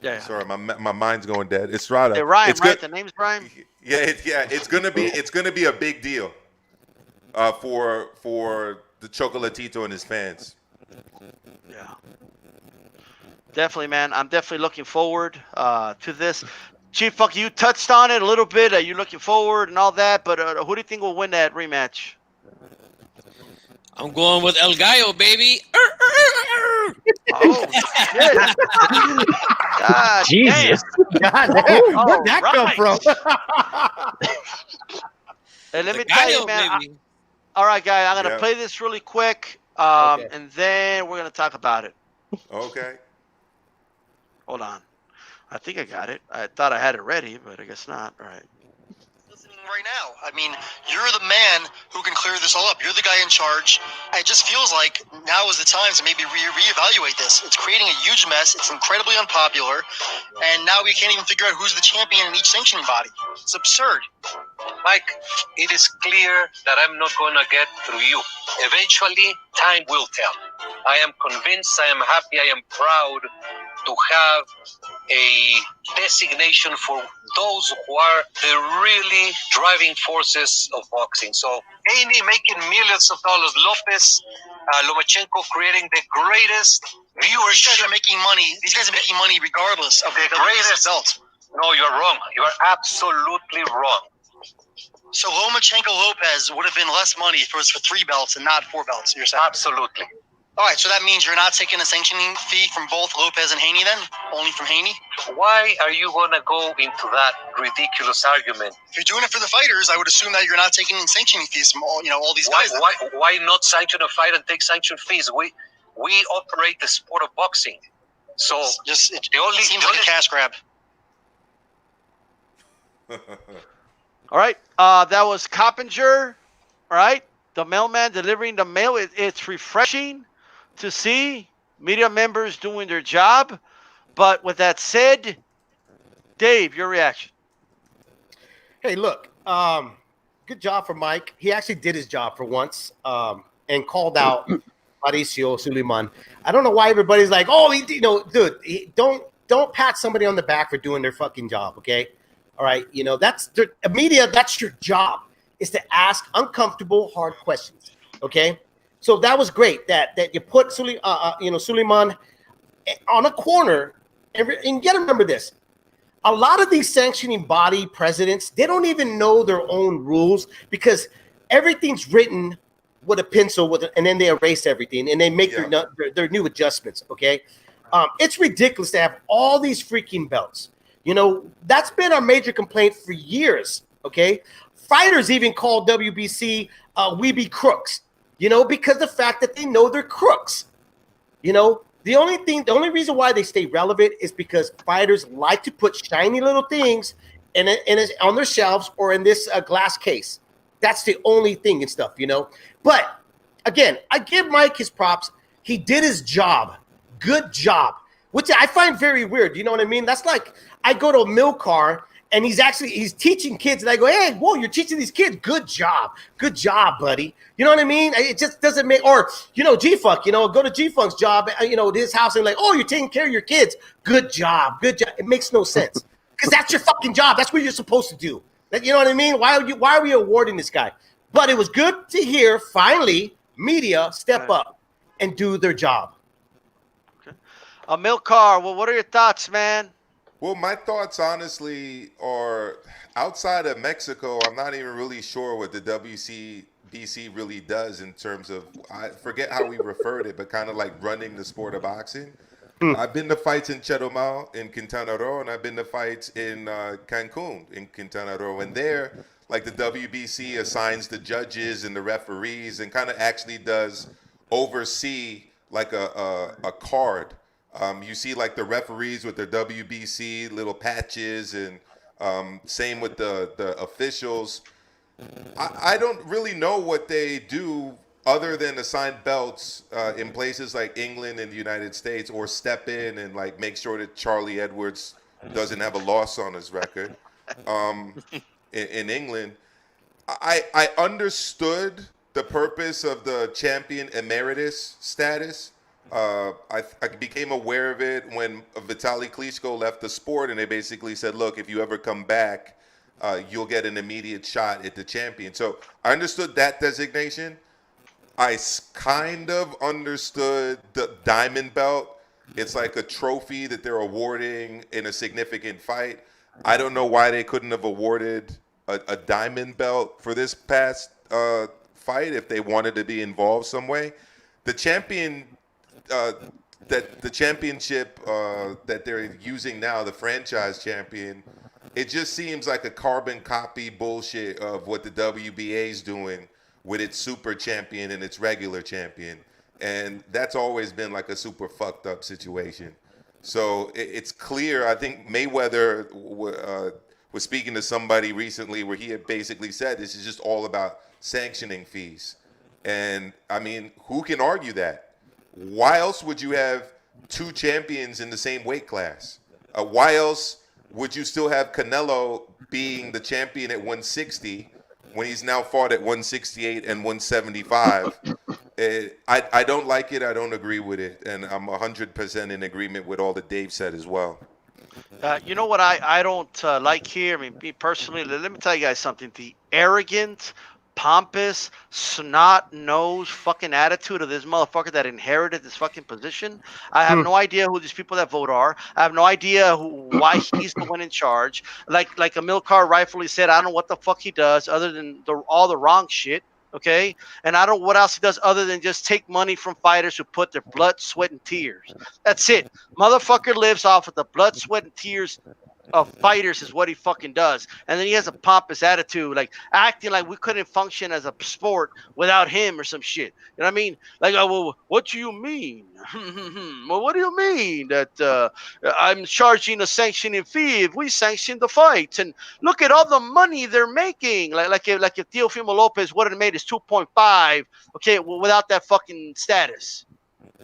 Yeah. Sorry, my mind's going dead. Estrada. They rhyme, right? The names rhyme. Yeah, it's gonna be a big deal for the Chocolatito and his fans. Yeah. Definitely, man. I'm definitely looking forward to this. Chief Funk, you touched on it a little bit. You're looking forward and all that, but who do you think will win that rematch? I'm going with El Gallo, baby. Oh, shit. God, Jesus. God, where'd that come from? Hey, let me tell you, man. All right, guys, I'm going to play this really quick, and then we're going to talk about it. Okay. Hold on. I think I got it. I thought I had it ready, but I guess not. All right. Right now, I mean, you're the man who can clear this all up. You're the guy in charge. It just feels like now is the time to maybe reevaluate this. It's creating a huge mess. It's incredibly unpopular, and now we can't even figure out who's the champion in each sanctioning body. It's absurd. Mike, it is clear that I'm not going to get through you. Eventually, time will tell. I am convinced, I am happy, I am proud to have a designation for those who are the really driving forces of boxing. So, Haney making millions of dollars, Lopez, Lomachenko creating the greatest viewership. These guys are making money. These guys are making money regardless of the greatest belt. No, you're wrong. You are absolutely wrong. So Lomachenko Lopez would have been less money if it was for 3 belts and not 4 belts. You're saying? Absolutely. All right, so that means you're not taking a sanctioning fee from both Lopez and Haney then? Only from Haney? Why are you going to go into that ridiculous argument? If you're doing it for the fighters, I would assume that you're not taking in sanctioning fees from all these guys. Why not sanction a fight and take sanction fees? We operate the sport of boxing. So it seems like a cash grab. All right. That was Coppinger. All right. The mailman delivering the mail. It's refreshing to see media members doing their job. But with that said, Dave, your reaction. Hey, look, good job for Mike. He actually did his job for once, and called out Mauricio Sulaiman. I don't know why everybody's like, oh, dude, don't pat somebody on the back for doing their fucking job, okay? All right, that's the media. That's your job, is to ask uncomfortable, hard questions, okay? So that was great that you put Sulaiman on a corner, and you got to remember this. A lot of these sanctioning body presidents, they don't even know their own rules because everything's written with a pencil, and then they erase everything and they make their new adjustments. Okay, it's ridiculous to have all these freaking belts. That's been our major complaint for years. Okay, fighters even call WBC "we be crooks," because the fact that they know they're crooks. The only reason why they stay relevant is because fighters like to put shiny little things on their shelves or in this glass case. That's the only thing and stuff, But again, I give Mike his props. He did his job. Good job. Which I find very weird. You know what I mean? That's like I go to a milk car and he's teaching kids, and I go, hey, whoa, you're teaching these kids. Good job, buddy. You know what I mean? It just doesn't make, or G-Funk, go to G-Funk's job, his house, and like, oh, you're taking care of your kids. Good job. It makes no sense because that's your fucking job. That's what you're supposed to do. You know what I mean? Why are we awarding this guy? But it was good to hear finally media step up and do their job. Okay. Milcar, well, what are your thoughts, man? Well, my thoughts, honestly, are outside of Mexico, I'm not even really sure what the WBC really does in terms of, I forget how we referred it, but kind of like running the sport of boxing. I've been to fights in Chetumal, in Quintana Roo, and I've been to fights in Cancun, in Quintana Roo. And there, like the WBC assigns the judges and the referees and kind of actually does oversee like a card. You see like the referees with their WBC little patches, and same with the officials. I don't really know what they do other than assign belts in places like England and the United States, or step in and like make sure that Charlie Edwards doesn't have a loss on his record. In England, I understood the purpose of the champion emeritus status. I became aware of it when Vitaly Klitschko left the sport, and they basically said, look, if you ever come back, you'll get an immediate shot at the champion. So I understood that designation. I kind of understood the diamond belt. It's like a trophy that they're awarding in a significant fight. I don't know why they couldn't have awarded a diamond belt for this past fight if they wanted to be involved some way. The champion, the championship that they're using now, the franchise champion, it just seems like a carbon copy bullshit of what the WBA is doing with its super champion and its regular champion. And that's always been like a super fucked up situation. So it's clear. I think Mayweather was speaking to somebody recently where he had basically said this is just all about sanctioning fees. And I mean, who can argue that? Why else would you have two champions in the same weight class? Why else would you still have Canelo being the champion at 160 when he's now fought at 168 and 175? I don't like it. I don't agree with it. And I'm 100% in agreement with all that Dave said as well. You know what I don't like here? I mean, me personally, let me tell you guys something. The arrogant, pompous, snot-nosed fucking attitude of this motherfucker that inherited this fucking position. I have no idea who these people that vote are. I have no idea why he's the one in charge. Like Amilcar rightfully said, I don't know what the fuck he does other than all the wrong shit. Okay, and I don't know what else he does other than just take money from fighters who put their blood, sweat, and tears. That's it. Motherfucker lives off of the blood, sweat, and tears of fighters is what he fucking does. And then he has a pompous attitude, like acting like we couldn't function as a sport without him or some shit. You know what I mean? Like, oh, well, what do you mean? Well, what do you mean that I'm charging a sanctioning fee if we sanction the fights? And look at all the money they're making. Like if Teofimo Lopez would have made his 2.5, okay, well, without that fucking status.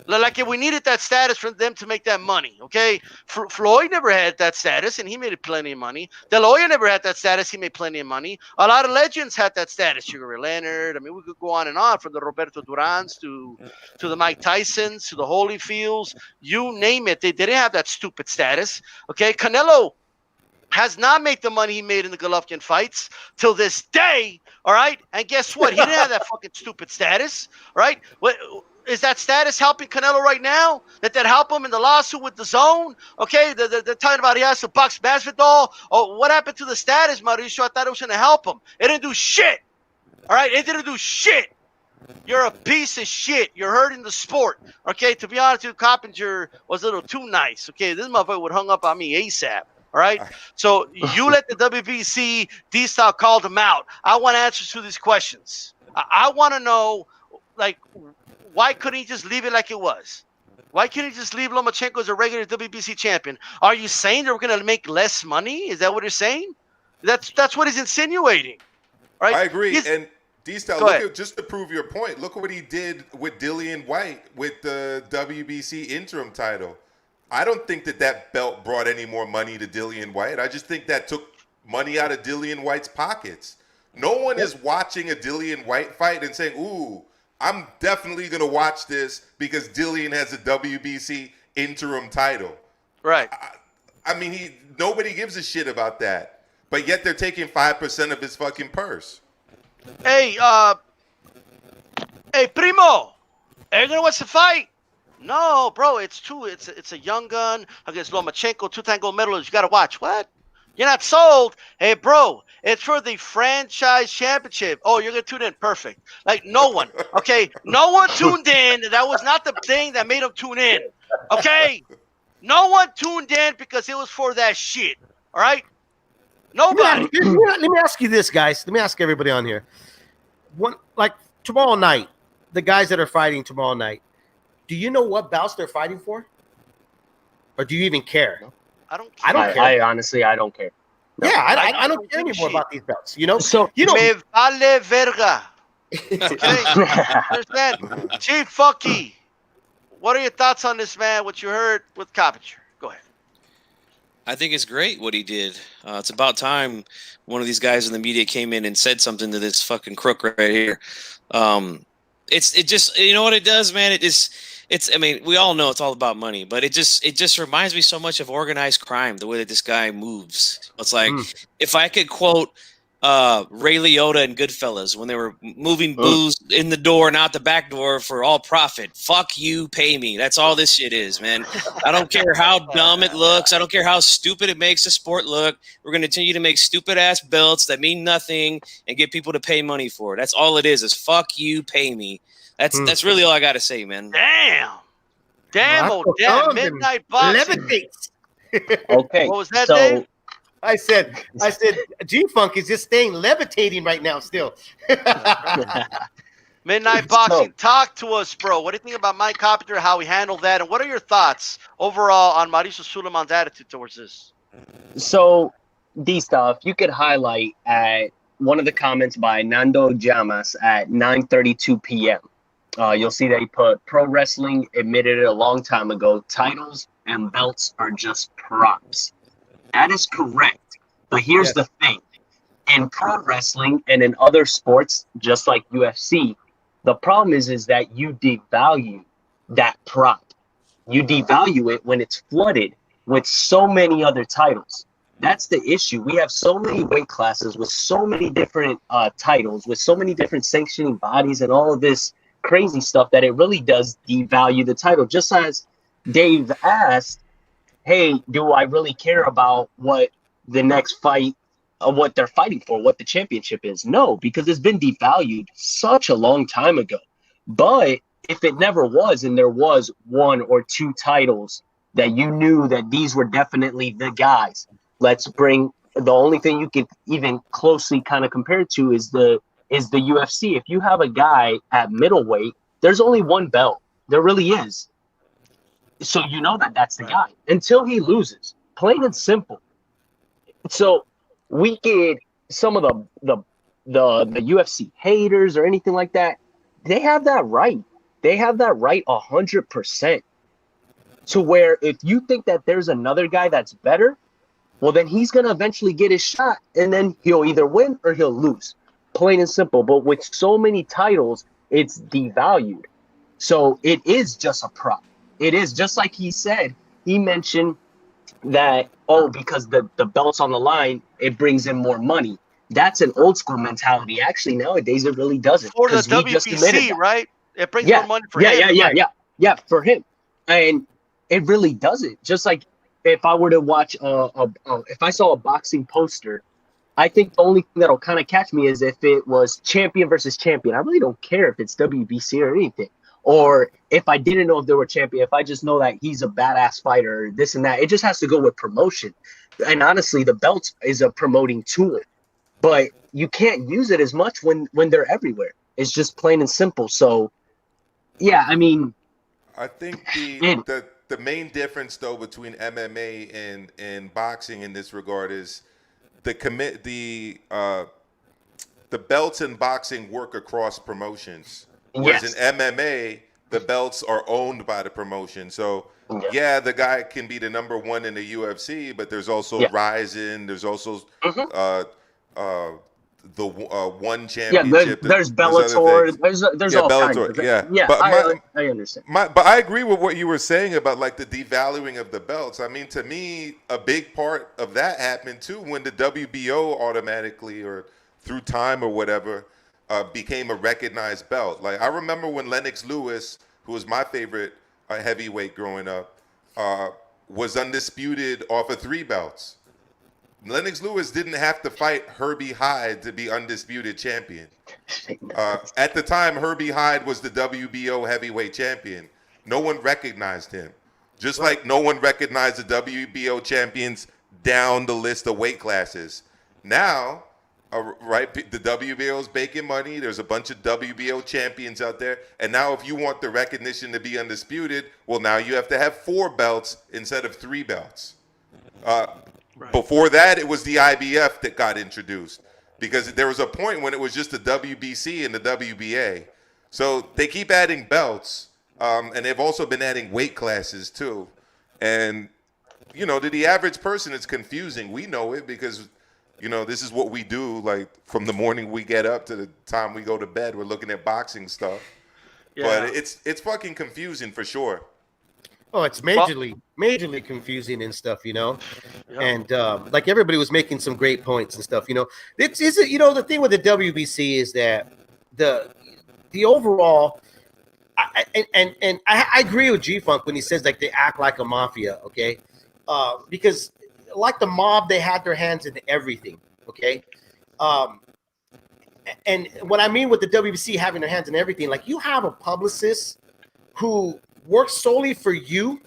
Like if we needed that status for them to make that money, okay? Floyd never had that status, and he made plenty of money. De La Hoya never had that status; he made plenty of money. A lot of legends had that status. Sugar Ray Leonard. I mean, we could go on and on, from the Roberto Durans to the Mike Tysons to the Holyfields. You name it, they didn't have that stupid status. Okay, Canelo has not made the money he made in the Golovkin fights till this day. All right, and guess what? He didn't have that fucking stupid status. Right? What? Is that status helping Canelo right now? That help him in the lawsuit with the Zone? Okay, they're talking about he has to box Masvidal. Oh, what happened to the status, Mauricio? I thought it was going to help him. It didn't do shit. All right, it didn't do shit. You're a piece of shit. You're hurting the sport. Okay, to be honest with you, Coppinger was a little too nice. Okay, this motherfucker would hung up on me ASAP. All right, so you let the WBC D-Style call them out. I want answers to these questions. I want to know, like, why couldn't he just leave it like it was? Why can't he just leave Lomachenko as a regular WBC champion? Are you saying they're going to make less money? Is that what you're saying? That's what he's insinuating, right? I agree. And D-Style, look at, just to prove your point, look at what he did with Dillian White with the WBC interim title. I don't think that belt brought any more money to Dillian White. I just think that took money out of Dillian White's pockets. No one is watching a Dillian White fight and saying, ooh, I'm definitely going to watch this because Dillian has a WBC interim title. Right. I mean, nobody gives a shit about that. But yet they're taking 5% of his fucking purse. Hey, Primo, are you going to watch the fight? No, bro, it's a young gun against Lomachenko, 2-time gold medalist. You got to watch. What? You're not sold? Hey, bro, it's for the franchise championship. Oh, you're going to tune in. Perfect. Like, no one. Okay? No one tuned in. That was not the thing that made them tune in. Okay? No one tuned in because it was for that shit. All right? Nobody. Let me ask you this, guys. Let me ask everybody on here. Like, tomorrow night, the guys that are fighting tomorrow night, do you know what bouts they're fighting for? Or do you even care? I don't care. I honestly, I don't care. No. Yeah, I don't care anymore about these belts. You know? So, you know. Me vale verga. Okay? Understand? Chief Funky, what are your thoughts on this, man? What you heard with Coppinger? Go ahead. I think it's great what he did. It's about time one of these guys in the media came in and said something to this fucking crook right here. It just, you know what it does, man? It's I mean, we all know it's all about money, but it just reminds me so much of organized crime, the way that this guy moves. It's like, if I could quote Ray Liotta and Goodfellas when they were moving booze in the door and out the back door for all profit. Fuck you, pay me. That's all this shit is, man. I don't care how dumb it looks. I don't care how stupid it makes the sport look. We're going to continue to make stupid ass belts that mean nothing and get people to pay money for it. That's all it is fuck you, pay me. That's really all I got to say, man. Damn, oh damn, Midnight Boxing. Levitates. Okay. What was that, Dave? I said, G-Funk is just staying levitating right now still. Midnight Boxing, talk to us, bro. What do you think about Mike Coppinger, how he handled that, and what are your thoughts overall on Mauricio Sulaiman's attitude towards this? So, D-Stuff, you could highlight at one of the comments by Nando Llamas at 9:32 p.m. You'll see that he put, pro wrestling admitted it a long time ago, titles and belts are just props. That is correct. But here's the thing. In pro wrestling and in other sports, just like UFC, the problem is that you devalue that prop. You devalue it when it's flooded with so many other titles. That's the issue. We have so many weight classes with so many different titles, with so many different sanctioning bodies and all of this crazy stuff that it really does devalue the title. Just as Dave asked, hey, do I really care about what the next fight, what they're fighting for, what the championship is? No, because it's been devalued such a long time ago. But if it never was, and there was one or two titles that you knew that these were definitely the guys, let's bring the only thing you can even closely kind of compare it to is the UFC. If you have a guy at middleweight, there's only one belt. There really is. So you know that that's the guy until he loses, plain and simple. So we get some of the UFC haters or anything like that. They have that right. they have that right 100%. To where if you think that there's another guy that's better, well, then he's going to eventually get his shot, and then he'll either win or he'll lose. Plain and simple. But with so many titles, it's devalued. So it is just a prop. It is just like he said. He mentioned that, oh, because the belt's on the line, it brings in more money. That's an old school mentality. Actually, nowadays, it really doesn't. For the Because he just admitted WBC, that. right? It brings Yeah, more money for yeah, him. yeah, for him. And it really doesn't. Just like if I were to watch, if I saw a boxing poster, I think the only thing that'll kind of catch me is if it was champion versus champion. I really don't care if it's WBC or anything. Or if I didn't know if they were champion, if I just know that he's a badass fighter, or this and that. It just has to go with promotion. And honestly, the belt is a promoting tool. But you can't use it as much when they're everywhere. It's just plain and simple. So, yeah, I mean, I think it, the main difference though between MMA and boxing in this regard is the belts in boxing work across promotions, whereas yes. in MMA the belts are owned by the promotion. So Yeah. yeah, the guy can be the number one in the UFC, but there's also Yeah. Ryzen, there's also Mhm. the one Yeah, championship. there's There's other Bellator. things. There's Yeah, all kinds Bellator. of Yeah, yeah. but I understand. but I agree with what you were saying about like the devaluing of the belts. I mean, to me, a big part of that happened too when the WBO automatically or through time or whatever became a recognized belt. Like I remember when Lennox Lewis, who was my favorite heavyweight growing up, was undisputed off of 3 belts. Lennox Lewis didn't have to fight Herbie Hyde to be undisputed champion. At the time, Herbie Hyde was the WBO heavyweight champion. No one recognized him. Just like no one recognized the WBO champions down the list of weight classes. Now, right, the WBO is making money. There's a bunch of WBO champions out there. And now if you want the recognition to be undisputed, well, now you have to have 4 belts instead of 3 belts. Before that, it was the IBF that got introduced because there was a point when it was just the WBC and the WBA. So they keep adding belts, and they've also been adding weight classes too. And, you know, to the average person, it's confusing. We know it because, you know, this is what we do. Like from the morning we get up to the time we go to bed, we're looking at boxing stuff. Yeah. But it's fucking confusing for sure. Oh, it's majorly confusing and stuff, you know. And like everybody was making some great points and stuff, you know. It's you know, the thing with the WBC is that the overall, I agree with G Funk when he says like they act like a mafia, okay? Because like the mob, they had their hands in everything, okay? And what I mean with the WBC having their hands in everything, like you have a publicist who works solely for you,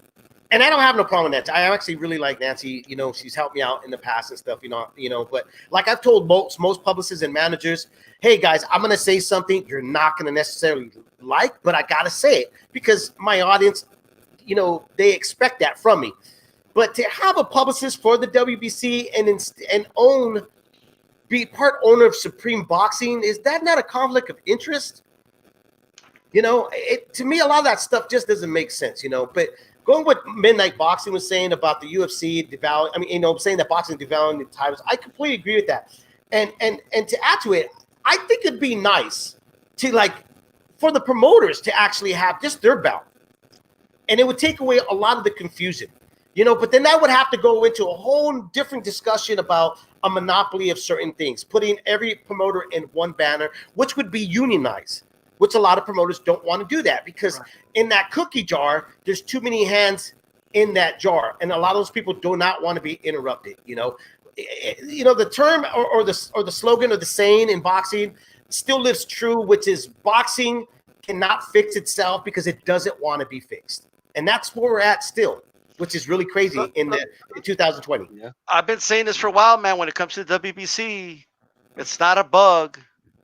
and I don't have no problem with that. I actually really like Nancy. You know, she's helped me out in the past and stuff. You know. But like I've told most publicists and managers, hey guys, I'm gonna say something you're not gonna necessarily like, but I gotta say it because my audience, you know, they expect that from me. But to have a publicist for the WBC and be part owner of Supreme Boxing, is that not a conflict of interest? You know, to me, a lot of that stuff just doesn't make sense, you know. But going with Midnight Boxing was saying about the UFC devaluing, I mean, you know, saying that boxing devaluing the titles, I completely agree with that. And to add to it, I think it'd be nice to like for the promoters to actually have just their belt, and it would take away a lot of the confusion, you know. But then that would have to go into a whole different discussion about a monopoly of certain things, putting every promoter in one banner, which would be unionized. Which a lot of promoters don't want to do that because in that cookie jar, there's too many hands in that jar, and a lot of those people do not want to be interrupted. You know, the term or the slogan or the saying in boxing still lives true, which is boxing cannot fix itself because it doesn't want to be fixed, and that's where we're at still, which is really crazy in 2020. Yeah. I've been saying this for a while, man. When it comes to the WBC, it's not a bug,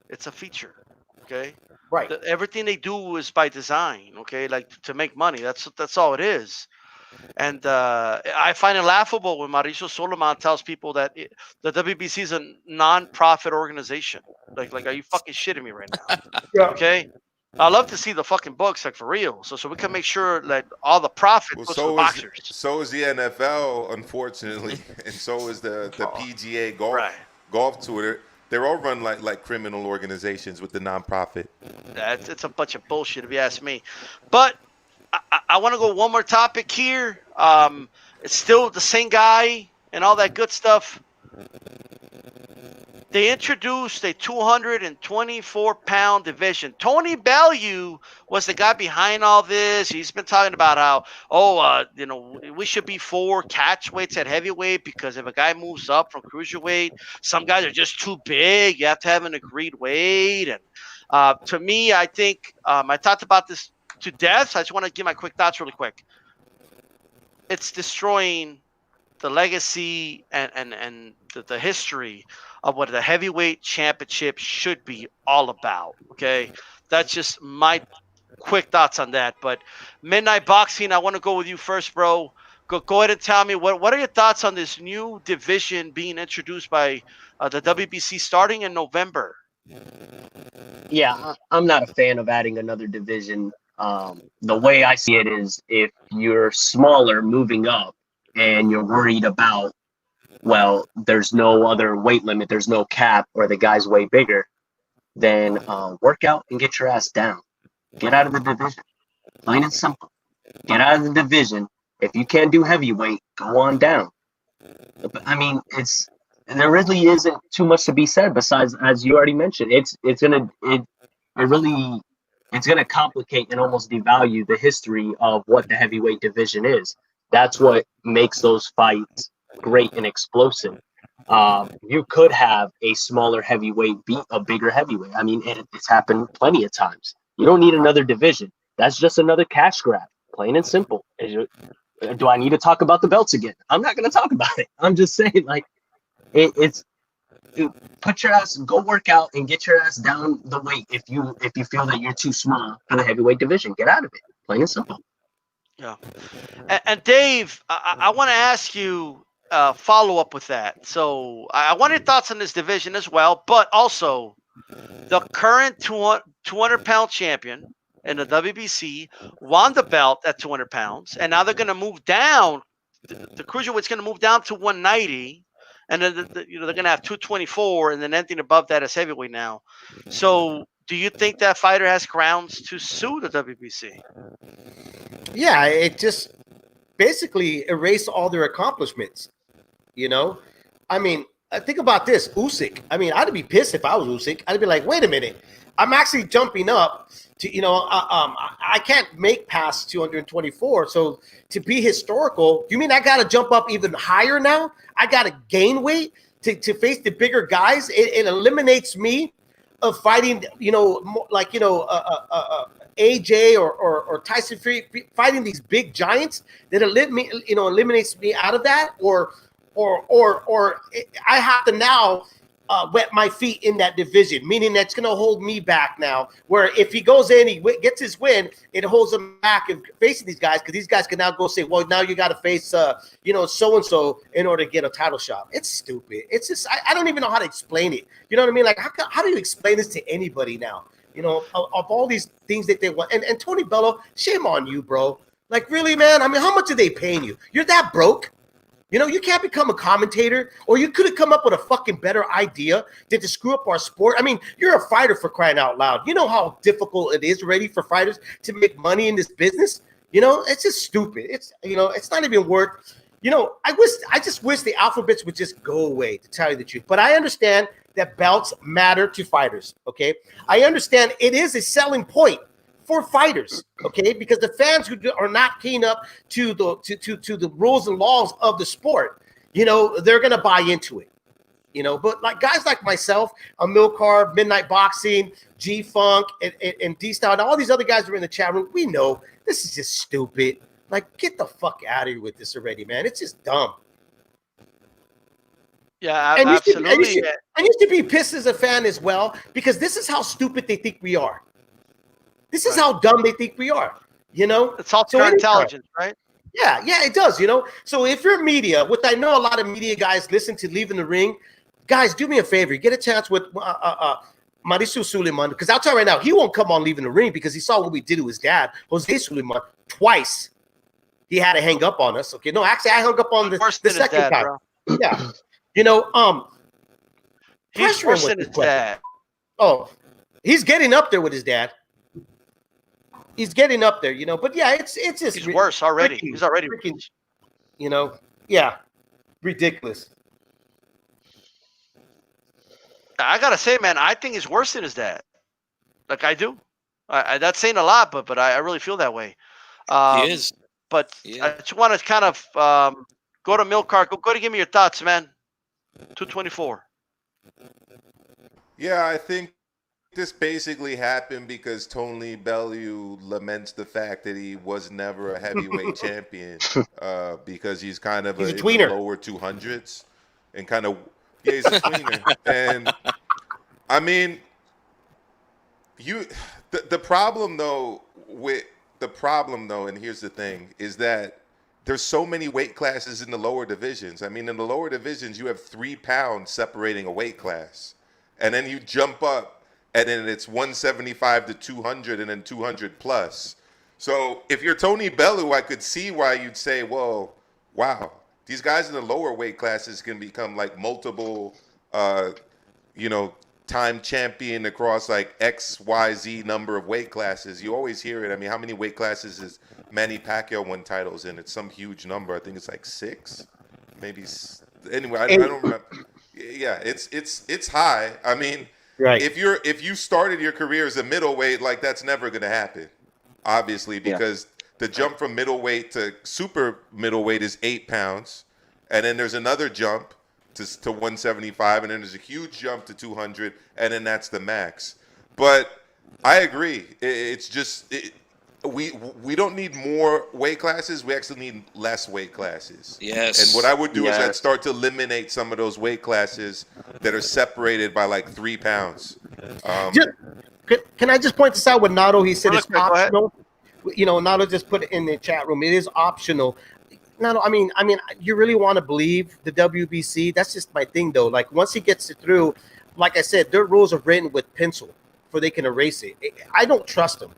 it's a feature. Okay. Right. Everything they do is by design, okay? Like to make money. That's all it is. And I find it laughable when Mauricio Sulaiman tells people that the WBC is a non-profit organization. Like, are you fucking shitting me right now? Yeah. Okay. I love to see the fucking books, like for real, so we can make sure that all the profit Well, goes to the boxers. so is the NFL, unfortunately, and so is the Oh, PGA right. golf tour. They're all run like criminal organizations with the nonprofit. It's a bunch of bullshit if you ask me. But I want to go one more topic here. It's still the same guy and all that good stuff. They introduced a 224-pound division. Tony Bellew was the guy behind all this. He's been talking about how, we should be 4 catch weights at heavyweight because if a guy moves up from cruiserweight, some guys are just too big. You have to have an agreed weight. And to me, I think I talked about this to death. So I just want to give my quick thoughts really quick. It's destroying the legacy and the history of what the heavyweight championship should be all about. Okay, that's just my quick thoughts on that. But Midnight Boxing, I want to go with you first, bro. Go ahead and tell me what are your thoughts on this new division being introduced by the WBC starting in November? Yeah, I'm not a fan of adding another division. The way I see it is if you're smaller moving up and you're worried about, well, there's no other weight limit, there's no cap, or the guy's way bigger, then work out and get your ass down. Get out of the division. Plain and simple. Get out of the division. If you can't do heavyweight, go on down. I mean, there really isn't too much to be said besides, as you already mentioned, it's gonna complicate and almost devalue the history of what the heavyweight division is. That's what makes those fights great and explosive. You could have a smaller heavyweight beat a bigger heavyweight. I mean, it's happened plenty of times. You don't need another division. That's just another cash grab, plain and simple. Do I need to talk about the belts again? I'm not going to talk about it. I'm just saying, like, put your ass, go work out and get your ass down the weight. If you feel that you're too small for the heavyweight division, get out of it. Plain and simple. Yeah. And Dave, I want to ask you follow up with that. So I want your thoughts on this division as well, but also the current 200-pound champion in the WBC won the belt at 200 pounds, and now they're going to move down. The cruiserweight's going to move down to 190, and then they're going to have 224, and then anything above that is heavyweight now. So do you think that fighter has grounds to sue the WBC? Yeah, it just basically erased all their accomplishments. I mean, think about this, Usyk. I mean, I'd be pissed if I was Usyk. I'd be like, wait a minute, I'm actually jumping up to, I can't make past 224. So to be historical, you mean I got to jump up even higher now? I got to gain weight to face the bigger guys. It eliminates me of fighting, AJ or Tyson Fury, fighting these big giants. That eliminates me out of that, or I have to now wet my feet in that division, meaning that's going to hold me back now. Where if he goes in, he gets his win, it holds him back in facing these guys, because these guys can now go say, well, now you got to face so and so in order to get a title shot. It's stupid. It's just I don't even know how to explain it. You know what I mean? Like how do you explain this to anybody now? Of all these things that they want. And Tony Bellew, shame on you, bro. Like, really, man? I mean, how much are they paying you? You're that broke? You can't become a commentator, or you could have come up with a fucking better idea than to screw up our sport. I mean, you're a fighter, for crying out loud. You know how difficult it is already for fighters to make money in this business? It's just stupid. It's not even worth. I just wish the alphabets would just go away, to tell you the truth. But I understand that belts matter to fighters, okay? I understand it is a selling point for fighters, okay? Because the fans who are not keen up to the rules and laws of the sport, they're going to buy into it, But like guys like myself, Amilcar, Midnight Boxing, G-Funk, and D-Style, and all these other guys who are in the chat room, we know this is just stupid. Like, get the fuck out of here with this already, man. It's just dumb. Yeah, and absolutely. I used to be pissed as a fan as well, because this is how stupid they think we are. This is how dumb they think we are. It's all intelligence, right? Yeah, it does. So if you're media, which I know a lot of media guys listen to Leaving the Ring, guys, do me a favor. Get a chance with Mauricio Sulaiman, because I'll tell you right now, he won't come on leaving the ring because he saw what we did to his dad, Jose Sulaiman, twice. He had to hang up on us. Okay, no, actually, I hung up on the second dad, time. bro. Yeah, he's worse than his dad. Oh, he's getting up there with his dad. He's getting up there, But yeah, it's just he's worse already. He's already freaking, yeah, ridiculous. I gotta say, man, I think he's worse than his dad. Like I do. That's saying a lot, but I really feel that way. He is. But I just want to kind of go to Milcar. Go to give me your thoughts, man. 224. Yeah, I think this basically happened because Tony Bellew laments the fact that he was never a heavyweight champion because he's kind of he's a in the tweener. lower 200s and kind of he's a tweener. And I mean, the problem though, and here's the thing, is that there's so many weight classes in the lower divisions. I mean, in the lower divisions, you have 3 pounds separating a weight class. And then you jump up, and then it's 175 to 200, and then 200 plus. So if you're Tony Bellew, I could see why you'd say, well, wow, these guys in the lower weight classes can become like multiple, time champion across like X, Y, Z number of weight classes. You always hear it. I mean, how many weight classes is Manny Pacquiao won titles in? It's some huge number. I think it's like 6, maybe. Anyway, I don't remember. Yeah, it's high. I mean, right. If you started your career as a middleweight, like that's never going to happen, obviously, because the jump from middleweight to super middleweight is 8 pounds, and then there's another jump to 175, and then there's a huge jump to 200, and then that's the max. But I agree. It's just we don't need more weight classes. We actually need less weight classes. Yes. And what I would do is I'd start to eliminate some of those weight classes that are separated by like 3 pounds. Can I just point this out with Nato? He said it's quick, optional. Nato just put it in the chat room. It is optional. Nato, I mean, you really want to believe the WBC? That's just my thing, though. Like once he gets it through, like I said, their rules are written with pencil, for they can erase it. I don't trust them.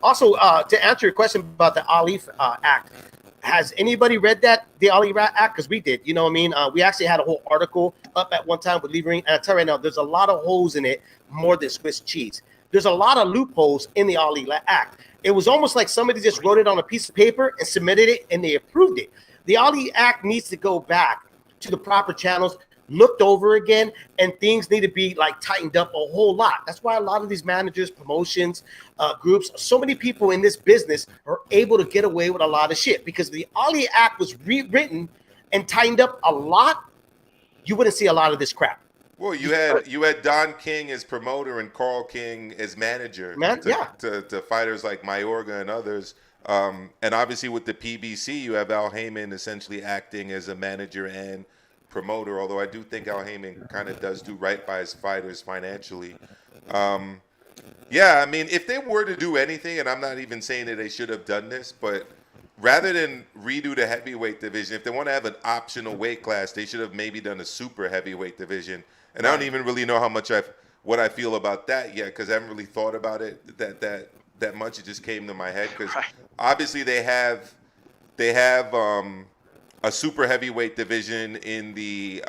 Also, to answer your question about the Ali Act, has anybody read the Ali Act? Because we did. You know what I mean? We actually had a whole article up at one time with Levering. And I tell you right now, there's a lot of holes in it, more than Swiss cheese. There's a lot of loopholes in the Ali Act. It was almost like somebody just wrote it on a piece of paper and submitted it, and they approved it. The Ali Act needs to go back to the proper channels, looked over again, and things need to be like tightened up a whole lot. That's why a lot of these managers, promotions, groups, so many people in this business are able to get away with a lot of shit because the Ali Act was rewritten and tightened up a lot. You wouldn't see a lot of this crap. Well, you had Don King as promoter and Carl King as manager to fighters like Mayorga and others. And obviously with the PBC, you have Al Heyman essentially acting as a manager and promoter, although I do think Al Heyman kind of does do right by his fighters financially. I mean, if they were to do anything, and I'm not even saying that they should have done this, but rather than redo the heavyweight division, if they want to have an optional weight class, they should have maybe done a super heavyweight division. And I don't even really know what I feel about that yet because I haven't really thought about it that much. It just came to my head because obviously they have a super heavyweight division in the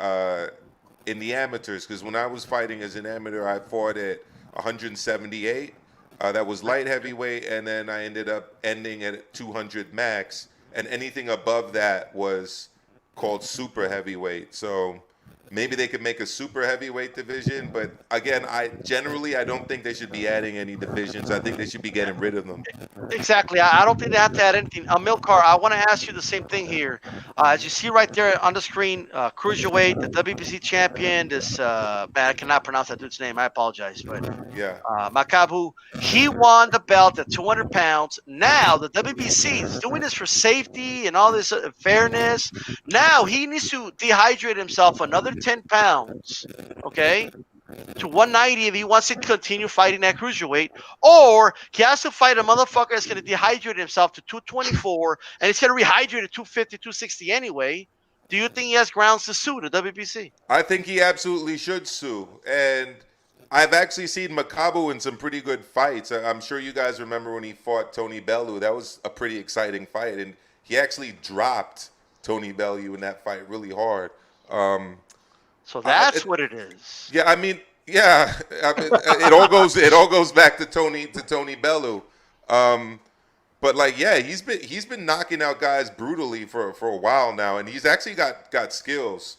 amateurs. Because when I was fighting as an amateur, I fought at 178. That was light heavyweight, and then I ended up ending at 200 max. And anything above that was called super heavyweight. So maybe they could make a super heavyweight division, but again, I don't think they should be adding any divisions. I think they should be getting rid of them. Exactly. I don't think they have to add anything. Milcar, I want to ask you the same thing here. As you see right there on the screen, cruiserweight, the WBC champion, this man, I cannot pronounce that dude's name. I apologize, but Makabu, he won the belt at 200 pounds. Now the WBC is doing this for safety and all this fairness. Now he needs to dehydrate himself another 10 pounds, okay, to 190 if he wants to continue fighting that cruiserweight, or he has to fight a motherfucker that's going to dehydrate himself to 224 and he's going to rehydrate at 250, 260 anyway. Do you think he has grounds to sue the WBC? I think he absolutely should sue. And I've actually seen Makabu in some pretty good fights. I'm sure you guys remember when he fought Tony Bellew. That was a pretty exciting fight, and he actually dropped Tony Bellew in that fight really hard. So that's what it is. Yeah, I mean, yeah, it all goes back to Tony Bellew. But like, yeah, he's been knocking out guys brutally for a while now, and he's actually got skills.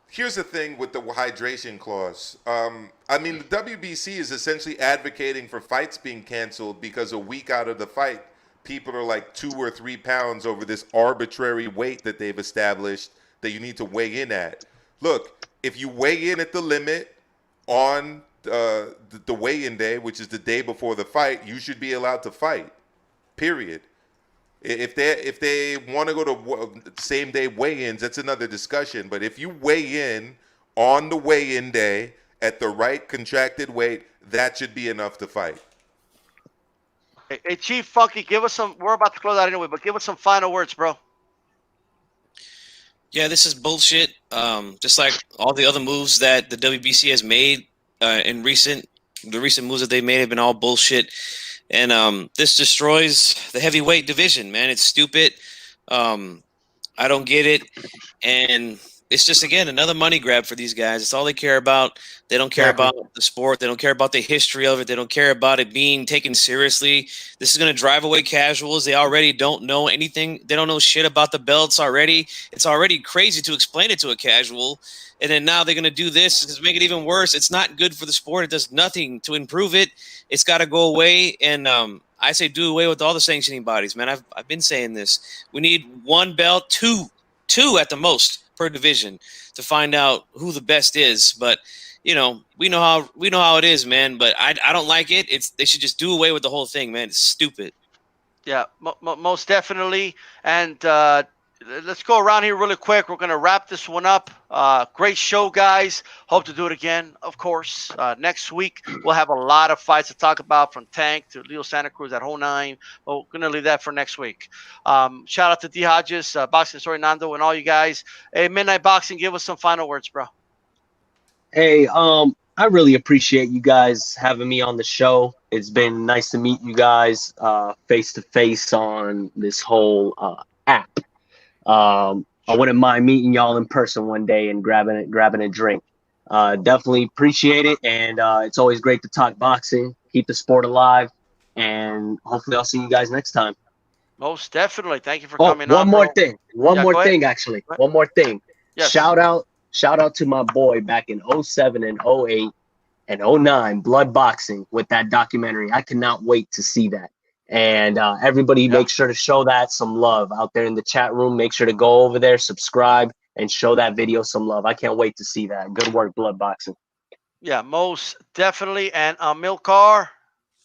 Here's the thing with the hydration clause. I mean, the WBC is essentially advocating for fights being canceled because a week out of the fight, people are like 2 or 3 pounds over this arbitrary weight that they've established that you need to weigh in at. Look, if you weigh in at the limit on the weigh-in day, which is the day before the fight, you should be allowed to fight. Period. If they want to go to same day weigh-ins, that's another discussion. But if you weigh in on the weigh-in day at the right contracted weight, that should be enough to fight. Hey, Chief Funky, give us some. We're about to close out anyway, but give us some final words, bro. Yeah, this is bullshit. Just like all the other moves that the WBC has made in the recent moves that they made have been all bullshit. And this destroys the heavyweight division, man. It's stupid. I don't get it. And it's just, again, another money grab for these guys. It's all they care about. They don't care about the sport. They don't care about the history of it. They don't care about it being taken seriously. This is going to drive away casuals. They already don't know anything. They don't know shit about the belts already. It's already crazy to explain it to a casual. And then now they're going to do this to make it even worse. It's not good for the sport. It does nothing to improve it. It's got to go away. And I say do away with all the sanctioning bodies, man. I've been saying this. We need one belt, two at the most per division to find out who the best is. But you know, we know how it is, man. But I don't like it. They should just do away with the whole thing, man. It's stupid. Yeah, most definitely. And let's go around here really quick. We're going to wrap this one up. Great show, guys. Hope to do it again, of course. Next week, we'll have a lot of fights to talk about, from Tank to Leo Santa Cruz at whole 9. But we're going to leave that for next week. Shout out to D. Hodges, Boxing Story Nando, and all you guys. Hey, Midnight Boxing, give us some final words, bro. Hey, I really appreciate you guys having me on the show. It's been nice to meet you guys face to face on this whole app. I wouldn't mind meeting y'all in person one day and grabbing a drink. Definitely appreciate it, and it's always great to talk boxing, keep the sport alive, and hopefully I'll see you guys next time. Most definitely. Thank you for coming on. One more thing. One more thing. Yes. Shout out to my boy back in 07 and 08 and 09, Blood Boxing, with that documentary. I cannot wait to see that. And everybody make sure to show that some love out there in the chat room. Make sure to go over there, subscribe, and show that video some love. I can't wait to see that. Good work, Blood Boxing. Yeah, most definitely. And Milcar,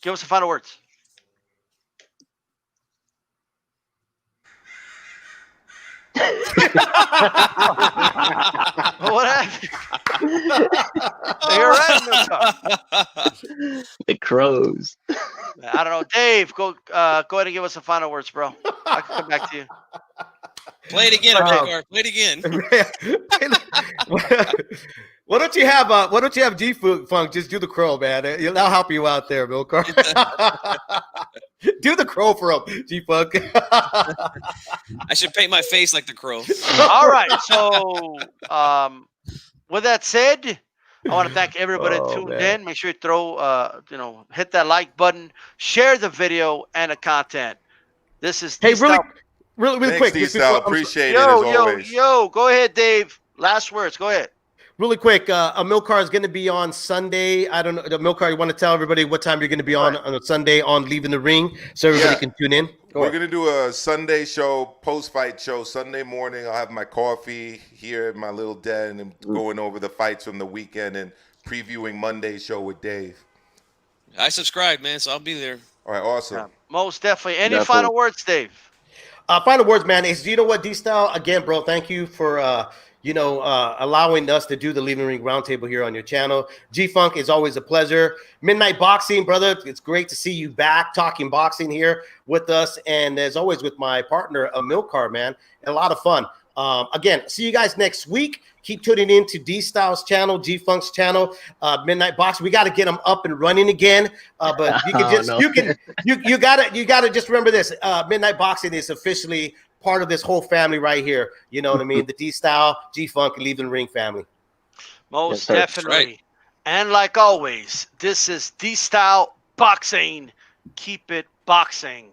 give us some final words. What happened? You're right, Milcar. The crows. I don't know. Dave, go ahead and give us some final words, bro. I can come back to you. Play it again, Milcar. Play it again. Why don't you have G Funk just do the crow, man? I'll help you out there, Milcar. Do the crow for him, G Funk. I should paint my face like the crow. All right. So, with that said, I want to thank everybody that tuned in. Make sure you throw, hit that like button, share the video and the content. This is really Thanks, quick. D-Style. Appreciate it as always. Yo, go ahead, Dave. Last words. Go ahead. Really quick, Milcar is going to be on Sunday. I don't know, Milcar, you want to tell everybody what time you're going to be on a Sunday on Leaving the Ring so everybody can tune in? We're going to do a Sunday show, post-fight show, Sunday morning. I'll have my coffee here in my little den and going over the fights from the weekend and previewing Monday's show with Dave. I subscribed, man, so I'll be there. All right, awesome. Yeah, most definitely. Any final words, Dave? Final words, man, is, you know what, D-Style, again, bro, thank you for allowing us to do the Leaving the Ring Roundtable here on your channel. G-Funk, is always a pleasure. Midnight Boxing, brother, it's great to see you back talking boxing here with us. And as always, with my partner, Milcar, man, a lot of fun. Again, see you guys next week. Keep tuning in to D Styles channel, G Funk's channel, Midnight Boxing. We got to get them up and running again. But you can just you gotta just remember this. Midnight Boxing is officially part of this whole family right here. You know what I mean? The D Style, G Funk, and Leave the Ring family. Most Yes, definitely. Right. And like always, this is D Style Boxing. Keep it boxing.